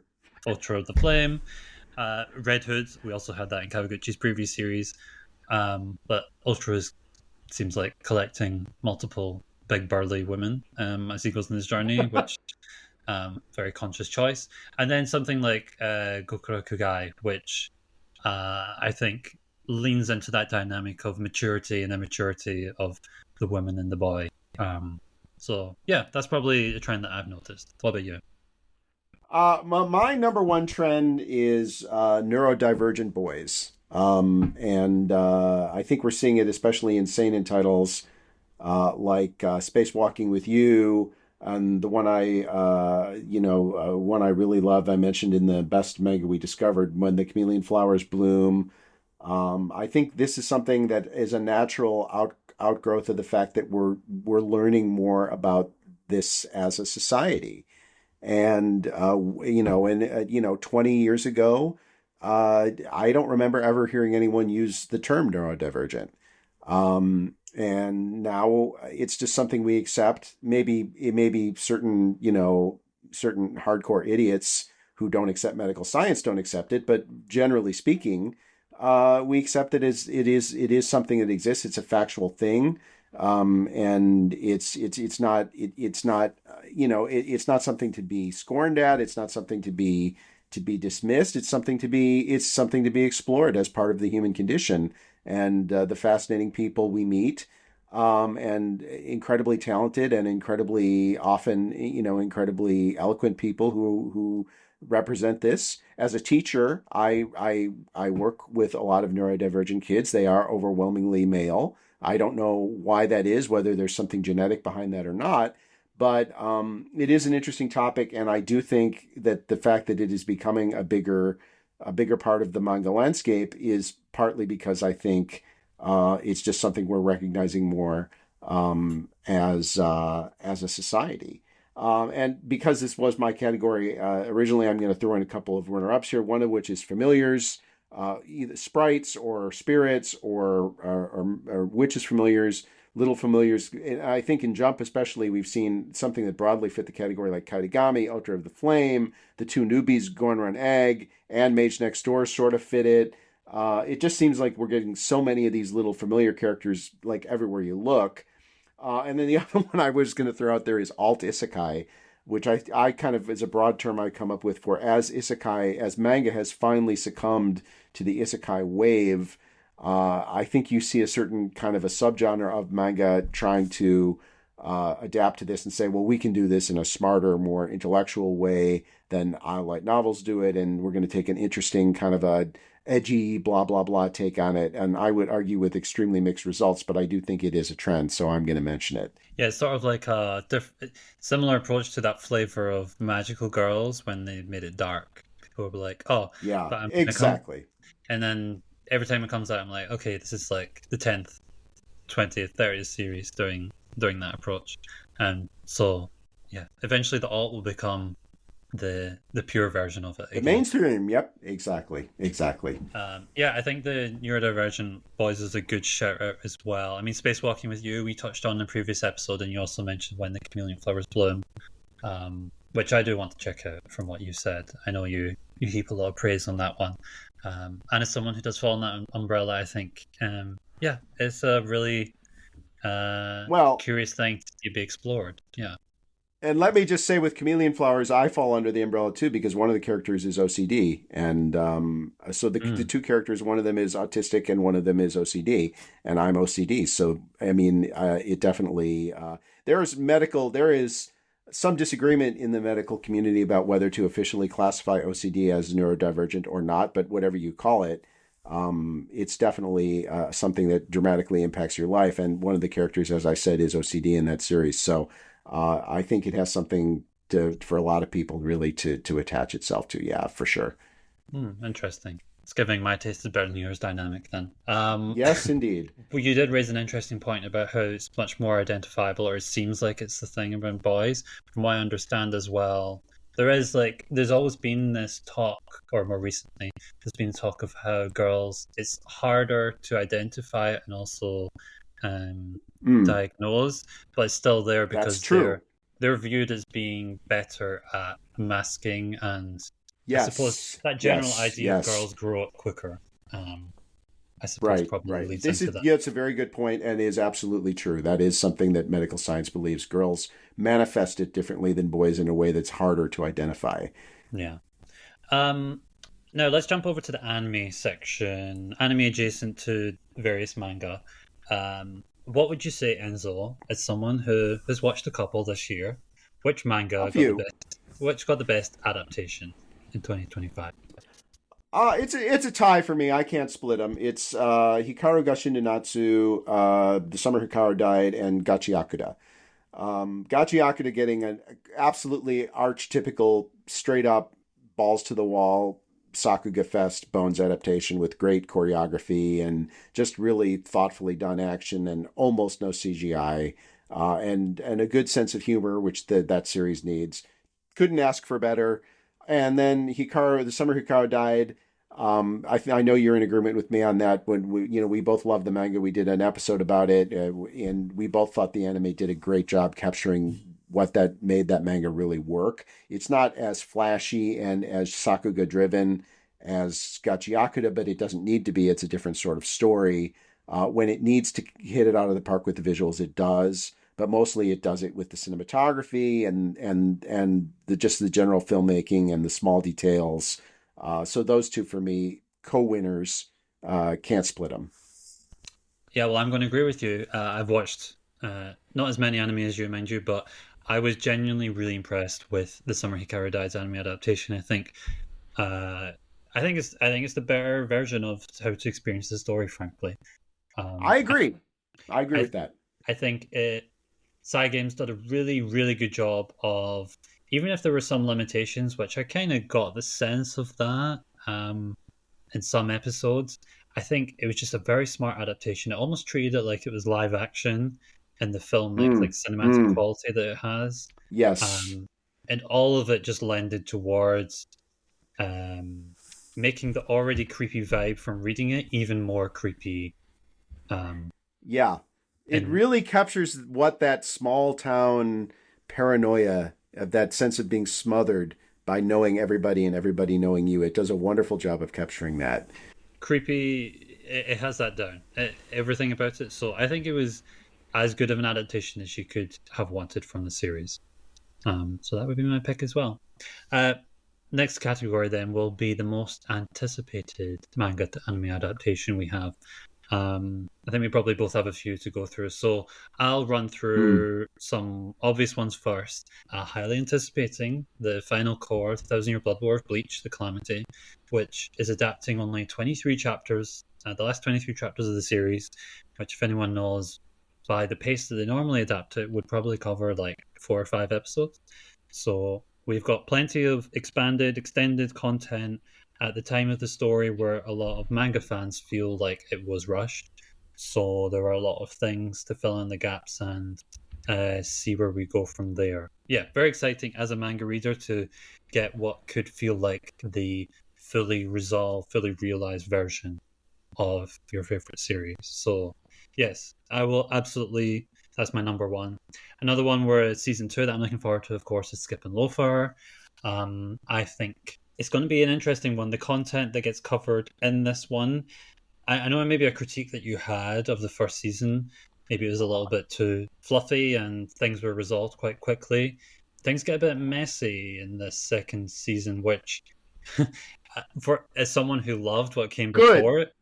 Ultra of the Flame. Red Hood, we also had that in Kawaguchi's previous series. But Ultra seems like collecting multiple big burly women as he goes on his journey, which very conscious choice. And then something like Gokura Kugai, which I think leans into that dynamic of maturity and immaturity of the women and the boy. So yeah, that's probably a trend that I've noticed. What about you? My number one trend is neurodivergent boys. And I think we're seeing it especially in seinen titles like Spacewalking with You, and the one one I really love. I mentioned in the best manga we discovered, When the Chameleon Flowers Bloom. I think this is something that is a natural outgrowth of the fact that we're learning more about this as a society. And 20 years ago, I don't remember ever hearing anyone use the term neurodivergent. And now it's just something we accept. Maybe it may be certain hardcore idiots who don't accept medical science don't accept it, but generally speaking, we accept it as it is something that exists. It's a factual thing. And it's not something to be scorned at. It's not something to be dismissed. It's something to be explored as part of the human condition, and the fascinating people we meet, and incredibly talented and incredibly often, incredibly eloquent people who represent this. As a teacher, I work with a lot of neurodivergent kids. They are overwhelmingly male. I don't know why that is, whether there's something genetic behind that or not, but it is an interesting topic, and I do think that the fact that it is becoming a bigger part of the manga landscape is partly because I think it's just something we're recognizing more as a society. And because this was my category originally, I'm going to throw in a couple of runner-ups here. One of which is Familiars. either sprites or spirits or witches familiars, little familiars. And I think in Jump especially, we've seen something that broadly fit the category like Kaitagami, Ultra of the Flame, the two newbies going around Egg, and Mage Next Door sort of fit it. It just seems like we're getting so many of these little familiar characters like everywhere you look. And then the other one I was going to throw out there is alt isekai, which I kind of is a broad term I come up with for as isekai, as manga has finally succumbed to the isekai wave. I think you see a certain kind of a subgenre of manga trying to adapt to this and say, well, we can do this in a smarter, more intellectual way than light novels do it, and we're going to take an interesting kind of a edgy blah blah blah take on it. And I would argue with extremely mixed results, but I do think it is a trend, so I'm going to mention it. Yeah, it's sort of like a similar approach to that flavor of Magical Girls when they made it dark. People were like, "Oh, Yeah, but I'm gonna come," exactly. and then every time it comes out, I'm like, "Okay, this is like the 10th, 20th, 30th series doing that approach," and so yeah, eventually the alt will become the pure version of it The again. mainstream. Yep, exactly, exactly. Yeah, I think the neurodivergent boys is a good shout out as well. I mean, Spacewalking with You, we touched on in the previous episode, and you also mentioned When the Chameleon Flowers Bloom, which I do want to check out from what you said. I know you heap a lot of praise on that one. And as someone who does fall in that umbrella, I think, yeah, it's a really Well, curious thing to be explored. Yeah. and let me just say with Chameleon Flowers, I fall under the umbrella too because one of the characters is OCD. And so the Mm. two characters, one of them is autistic and one of them is OCD. And I'm OCD. So, I mean, it definitely, there is some disagreement in the medical community about whether to officially classify OCD as neurodivergent or not. But whatever you call it, it's definitely something that dramatically impacts your life. And one of the characters, as I said, is OCD in that series. So, I think it has something for a lot of people really to attach itself to. Yeah, for sure. Interesting. It's giving my taste is better than yours dynamic then. Yes, indeed. Well, you did raise an interesting point about how it's much more identifiable, or it seems like it's the thing about boys. From what I understand as well, there's always been this talk, or more recently, there's been talk of how girls, it's harder to identify and also um, Mm, diagnose, but it's still there that's because true. they're viewed as being better at masking, and I suppose Yes, that general yes, idea of yes. girls grow up quicker. Um, I suppose Right, probably right. leads This into is that. yeah, it's a very good point and is absolutely true. That is something that medical science believes. Girls manifest it differently than boys in a way that's harder to identify. Yeah. Um, Now let's jump over to the anime section, anime adjacent to various manga. What would you say, Enzo, as someone who has watched a couple this year, which A manga got the few. best? Which got the best adaptation in 2025? It's a tie for me. I can't split them. It's Hikaru Gashin Natsu, The Summer Hikaru Died, and Gachi Gachi Akuta getting an absolutely archetypical, straight up, balls to the wall Sakuga Fest Bones adaptation with great choreography and just really thoughtfully done action and almost no CGI, and a good sense of humor, which that series needs. Couldn't ask for better. And then The Summer Hikaru Died. I know you're in agreement with me on that. When we both love the manga, we did an episode about it, and we both thought the anime did a great job capturing what that made that manga really work. It's not as flashy and as Sakuga driven as Gachiakuta, but it doesn't need to be. It's a different sort of story. When it needs to hit it out of the park with the visuals, it does. But mostly, it does it with the cinematography and just the general filmmaking and the small details. So those two for me, co-winners, can't split them. Yeah, well, I'm going to agree with you. I've watched not as many anime as you, mind you, but I was genuinely really impressed with the Summer Hikaru Dies anime adaptation. Uh, I think it's the better version of how to experience the story. Frankly, I I agree. I agree I with that. I think Cygames did a really really good job of, even if there were some limitations, which I kind of got the sense of that. In some episodes. I think it was just a very smart adaptation. It almost treated it like it was live action and the filmic, like Mm, cinematic mm, quality that it has. yes. Um, and all of it just lended towards um, making the already creepy vibe from reading it even more creepy. Um, Yeah. It and really captures what that small town paranoia, of that sense of being smothered by knowing everybody and everybody knowing you. It does a wonderful job of capturing that. creepy, it has that down. Everything about it. So I think it was as good of an adaptation as you could have wanted from the series. So that would be my pick as well. Uh, Next category then will be the most anticipated manga to anime adaptation we have. I think we probably both have a few to go through. So I'll run Hmm. through some obvious ones first. Highly anticipating the final core, the Thousand Year Blood War of Bleach, The Calamity, which is adapting only 23 chapters, the last 23 chapters of the series, which, if anyone knows, by the pace that they normally adapt it, would probably cover like 4 or 5 episodes. So we've got plenty of expanded, extended content at the time of the story where a lot of manga fans feel like it was rushed. So there are a lot of things to fill in the gaps and see where we go from there. Yeah, very exciting as a manga reader to get what could feel like the fully resolved, fully realized version of your favorite series. So, yes, I will absolutely. That's my number one. Another one where season two that I'm looking forward to, of course, is Skip and Loafer. I think it's going to be an interesting one. The content that gets covered in this one, I know maybe a critique that you had of the first season. Maybe it was a little bit too fluffy and things were resolved quite quickly. Things get a bit messy in the second season, which, for as someone who loved what came Good. before it,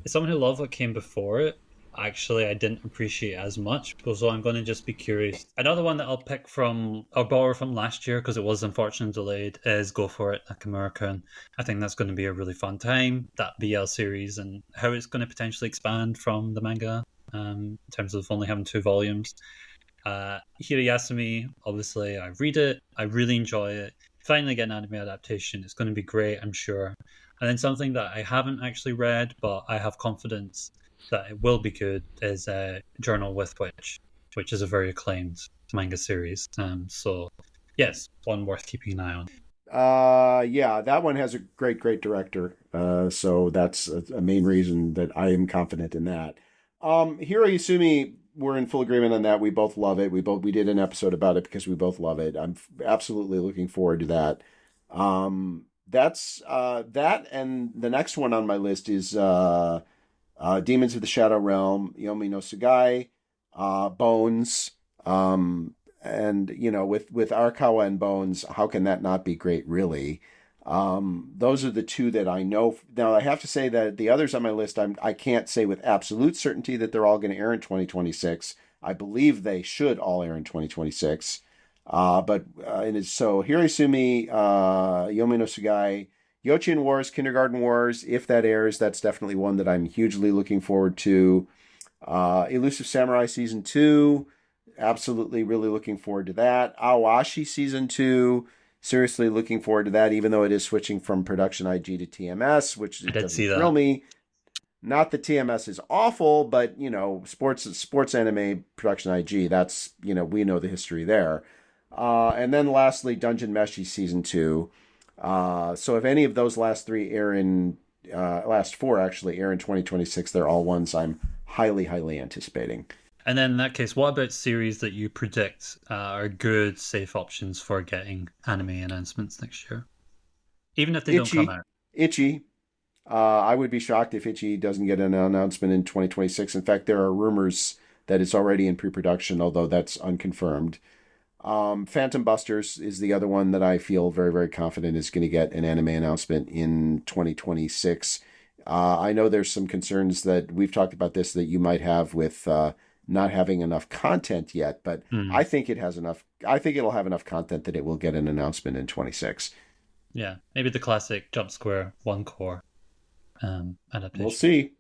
as someone who loved what came before it, actually I didn't appreciate as much. So I'm going to just be curious. Another one that I'll pick from or borrow from last year because it was unfortunately delayed is Go For It, Nakamura. I think that's going to be a really fun time. That BL series and how it's going to potentially expand from the manga in terms of only having 2 volumes. Hirayasumi, obviously, I read it. I really enjoy it. Finally, get an anime adaptation. It's going to be great, I'm sure. And then something that I haven't actually read, but I have confidence that it will be good, is Journal with which is a very acclaimed manga series. So, yes, one worth keeping an eye on. Yeah, that one has a great director. So that's a main reason that I am confident in that. Hiroyasumi, we're in full agreement on that. We both love it. We did an episode about it because we both love it. I'm absolutely looking forward to that. That's that, and the next one on my list is Demons of the Shadow Realm, Yomi no Sugai, Bones. And with Arakawa and Bones, how can that not be great, really? Those are the two that I know. Now, I have to say that the others on my list, I can't say with absolute certainty that they're all going to air in 2026. I believe they should all air in 2026. But it is so Hirosumi, Yomi no Sugai, Yochien Wars, Kindergarten Wars. If that airs, that's definitely one that I'm hugely looking forward to. Elusive Samurai Season 2, absolutely really looking forward to that. Awashi Season 2, seriously looking forward to that, even though it is switching from production IG to TMS, which I it did see doesn't thrill that. me. Not that TMS is awful, but sports anime production IG, that's we know the history there. And then lastly, Dungeon Meshi Season 2. So if any of those last three air in last four actually air in 2026, they're all ones I'm highly anticipating. And then in that case, what about series that you predict are good, safe options for getting anime announcements next year? Even if they don't come Itchy, out. Itchy. I would be shocked if Itchy doesn't get an announcement in 2026. In fact, there are rumors that it's already in pre-production, although that's unconfirmed. Phantom Busters is the other one that I feel very confident is going to get an anime announcement in 2026. I know there's some concerns that we've talked about this that you might have with not having enough content yet, but Hmm. I think it has enough. I think it'll have enough content that it will get an announcement in 26. Yeah, maybe the classic Jump Square One Core We'll adaptation. see.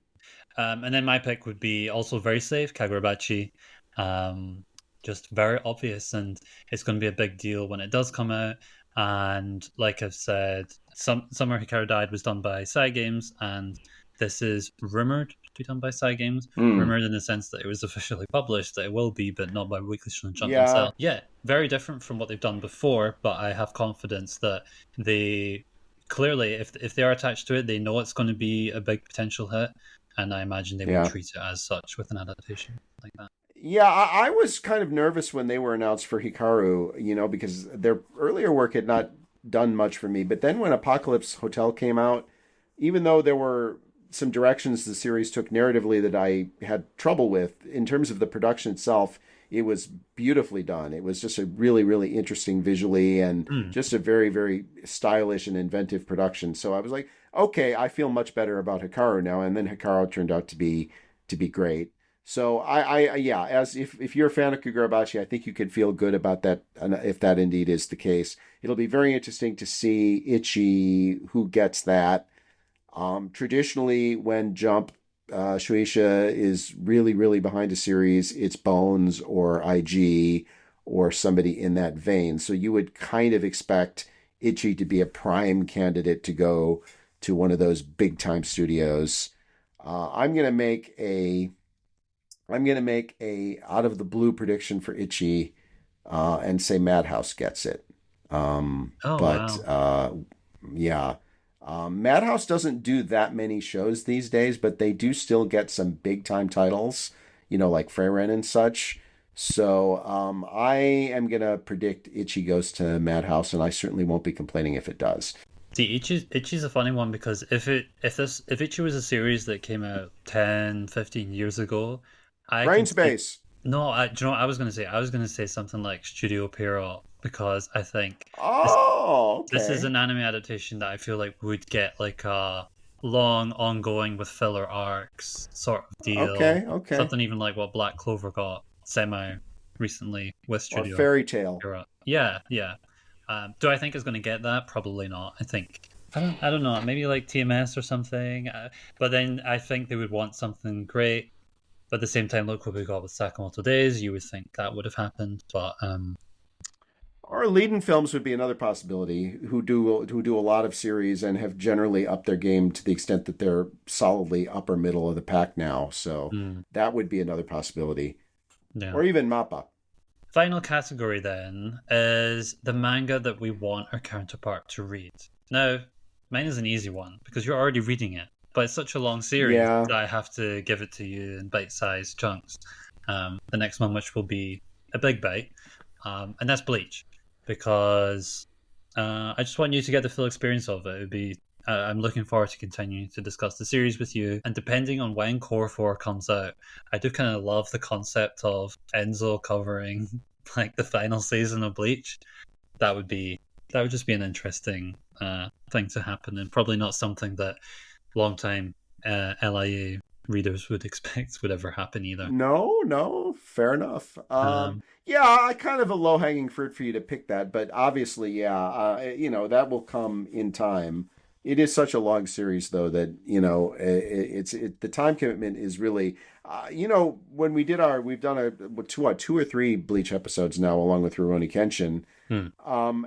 And then my pick would be also very safe, Kagurabachi. Um, just very obvious, and it's going to be a big deal when it does come out. And like I've said, Summer Hikaru Died was done by Cygames, and this is rumored to be done by Cygames. Hmm. Rumored in the sense that it was officially published that it will be, but not by Weekly Shonen Jump Yeah. themselves. Yeah, very different from what they've done before, but I have confidence that they clearly, if they are attached to it, they know it's going to be a big potential hit, and I imagine they will Yeah. treat it as such with an adaptation like that. Yeah, I was kind of nervous when they were announced for Hikaru, because their earlier work had not done much for me. But then when Apocalypse Hotel came out, even though there were some directions the series took narratively that I had trouble with, in terms of the production itself, it was beautifully done. It was just a really, really interesting visually and Hmm. just a very, very stylish and inventive production. So I was like, okay, I feel much better about Hikaru now. And then Hikaru turned out to be great. So yeah, as if you're a fan of Kagurabachi, I think you can feel good about that, if that indeed is the case. It'll be very interesting to see Ichi who gets that. Traditionally, when Jump Shueisha is really, really behind a series, it's Bones or IG or somebody in that vein. So you would kind of expect Ichi to be a prime candidate to go to one of those big time studios. I'm gonna make a out of the blue prediction for Ichi, and say Madhouse gets it. Oh But wow. yeah, Madhouse doesn't do that many shows these days, but they do still get some big time titles, like Freyren and such. So I am gonna predict Ichi goes to Madhouse, and I certainly won't be complaining if it does. See, Ichi's a funny one because if Ichi was a series that came out 10, 15 years ago, I can Brain see. space. No, do you know what I was going to say? I was going to say something like Studio Pierrot because I think this Oh, this is okay. an anime adaptation that I feel like would get like a long, ongoing with filler arcs sort of deal. Okay, okay. Something even like what Black Clover got semi recently with Or Studio Fairy Tale. Pierrot. Yeah, yeah. Do I think it's going to get that? Probably not. I don't know. Maybe like TMS or something. But then I think they would want something great. But at the same time, look what we got with Sakamoto Days. You would think that would have happened, but Or Leading Films would be another possibility, who do a lot of series and have generally upped their game to the extent that they're solidly upper middle of the pack now. So mm, that would be another possibility. yeah. Or even Mappa. Final category then is the manga that we want our counterpart to read. Now, mine is an easy one because you're already reading it, but it's such a long series Yeah. that I have to give it to you in bite-sized chunks. The next one, which will be a big bite, and that's Bleach, because I just want you to get the full experience of it. It would be I'm looking forward to continuing to discuss the series with you. And depending on when Core 4 comes out, I do kind of love the concept of Enzo covering like the final season of Bleach. That would just be an interesting thing to happen, and probably not something that long-time LIA readers would expect would ever happen either. No, no, fair enough. Um, Yeah, I kind of a low hanging fruit for you to pick that, but obviously, yeah, that will come in time. It is such a long series, though, that the time commitment is really, when we've done two or three Bleach episodes now, along with Rurouni Kenshin. hmm,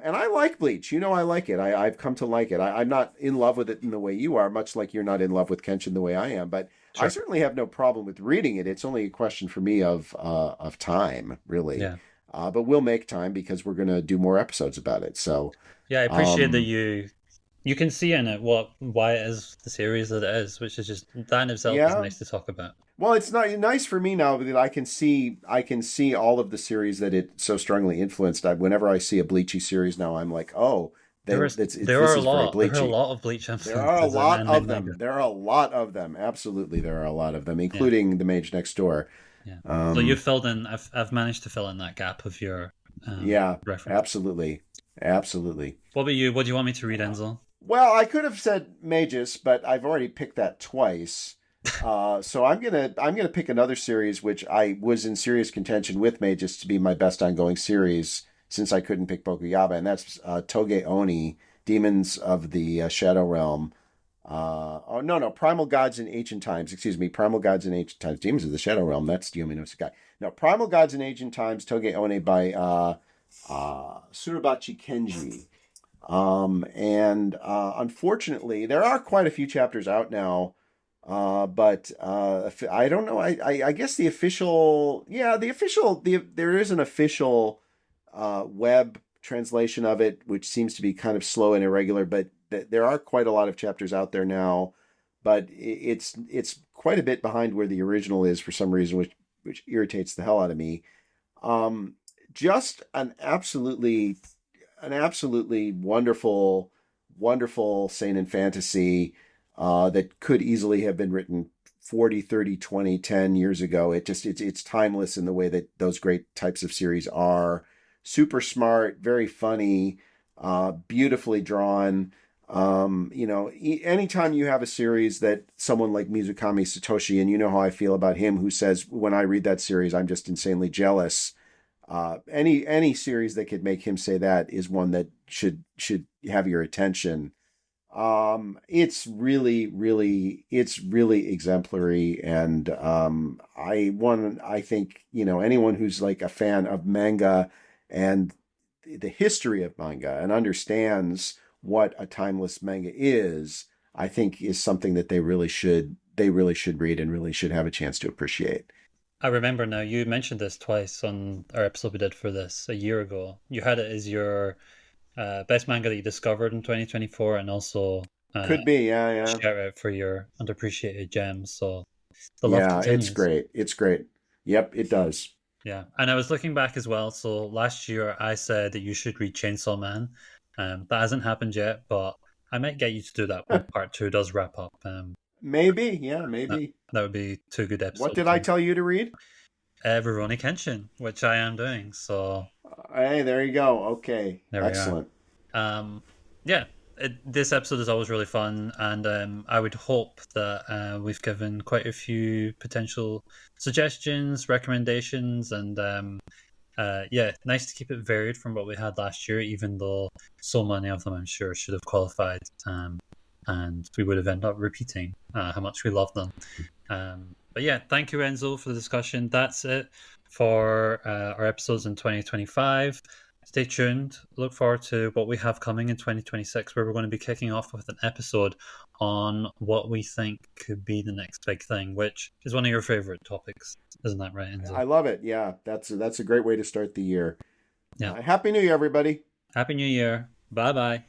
And I like Bleach. I like it. I've come to like it. I'm not in love with it in the way you are, much like you're not in love with Kenshin the way I am. But I sure. certainly have no problem with reading it. It's only a question for me of time, really. Yeah. But we'll make time because we're going to do more episodes about it. So, Yeah, I appreciate that um, you can see in it why it is the series that it is, which is just that in itself is yeah. nice to talk about. Well, it's not nice for me now that I can see all of the series that it so strongly influenced. Whenever I see a Bleachy series now, I'm like, oh, this is very There are a Bleachy. lot of Bleach There are a influences in lot anime and of manga. them. There are a lot of them. Absolutely, there are a lot of them, Yeah, including The Mage Next Door. yeah. So Um, you've filled in. I've managed to fill in that gap of your yeah, reference. absolutely, absolutely. What about you? What do you want me to read, Enzel? Well, I could have said Magus, but I've already picked that twice. So I'm gonna pick another series which I was in serious contention with Magus to be my best ongoing series since I couldn't pick Bokuyaba, and that's Toge Oni, Demons of the Shadow Realm. Oh no, Primal Gods in Ancient Times. Excuse me, Primal Gods in Ancient Times. Demons of the Shadow Realm. That's Yomi no Sakai. No, Primal Gods in Ancient Times. Toge One by Surabachi Kenji. And Unfortunately, there are quite a few chapters out now. But I don't know. I guess there is an official web translation of it, which seems to be kind of slow and irregular. But there are quite a lot of chapters out there now, but it's quite a bit behind where the original is for some reason, which irritates the hell out of me. Um, just an absolutely wonderful, wonderful seinen fantasy that could easily have been written 40, 30, 20, 10 years ago. It's timeless in the way that those great types of series are. Super smart, very funny, beautifully drawn. Anytime you have a series that someone like Mizukami Satoshi, and you know how I feel about him, who says when I read that series, I'm just insanely jealous. Any series that could make him say that is one that should have your attention. It's really exemplary, and I think anyone who's like a fan of manga and the history of manga and understands what a timeless manga is, I think is something that they really should read and really should have a chance to appreciate. I remember now, you mentioned this twice on our episode we did for this a year ago. You had it as your best manga that you discovered in 2024, and also Could be, yeah, a yeah. shout out for your underappreciated gems. So the love Yeah, it's continues. great. It's great. Yep, it does. Yeah, and I was looking back as well. So last year I said that you should read Chainsaw Man. That hasn't happened yet, but I might get you to do that when part two does wrap up. Maybe, yeah, That maybe. that would be two good What episodes. did I tell you to read? Rurouni Kenshin, which I am doing. So Hey, there you go. Okay, there we are. excellent. Um, yeah, this episode is always really fun, and I would hope that we've given quite a few potential suggestions, recommendations, and yeah, nice to keep it varied from what we had last year, even though so many of them I'm sure should have qualified, and we would have ended up repeating how much we love them. But yeah, thank you, Enzo, for the discussion. That's it for our episodes in 2025. Stay tuned. Look forward to what we have coming in 2026, where we're going to be kicking off with an episode on what we think could be the next big thing, which is one of your favorite topics. Isn't that right, Enzo? I love it. Yeah, that's a great way to start the year. Yeah. Happy New Year, everybody. Happy New Year. Bye bye.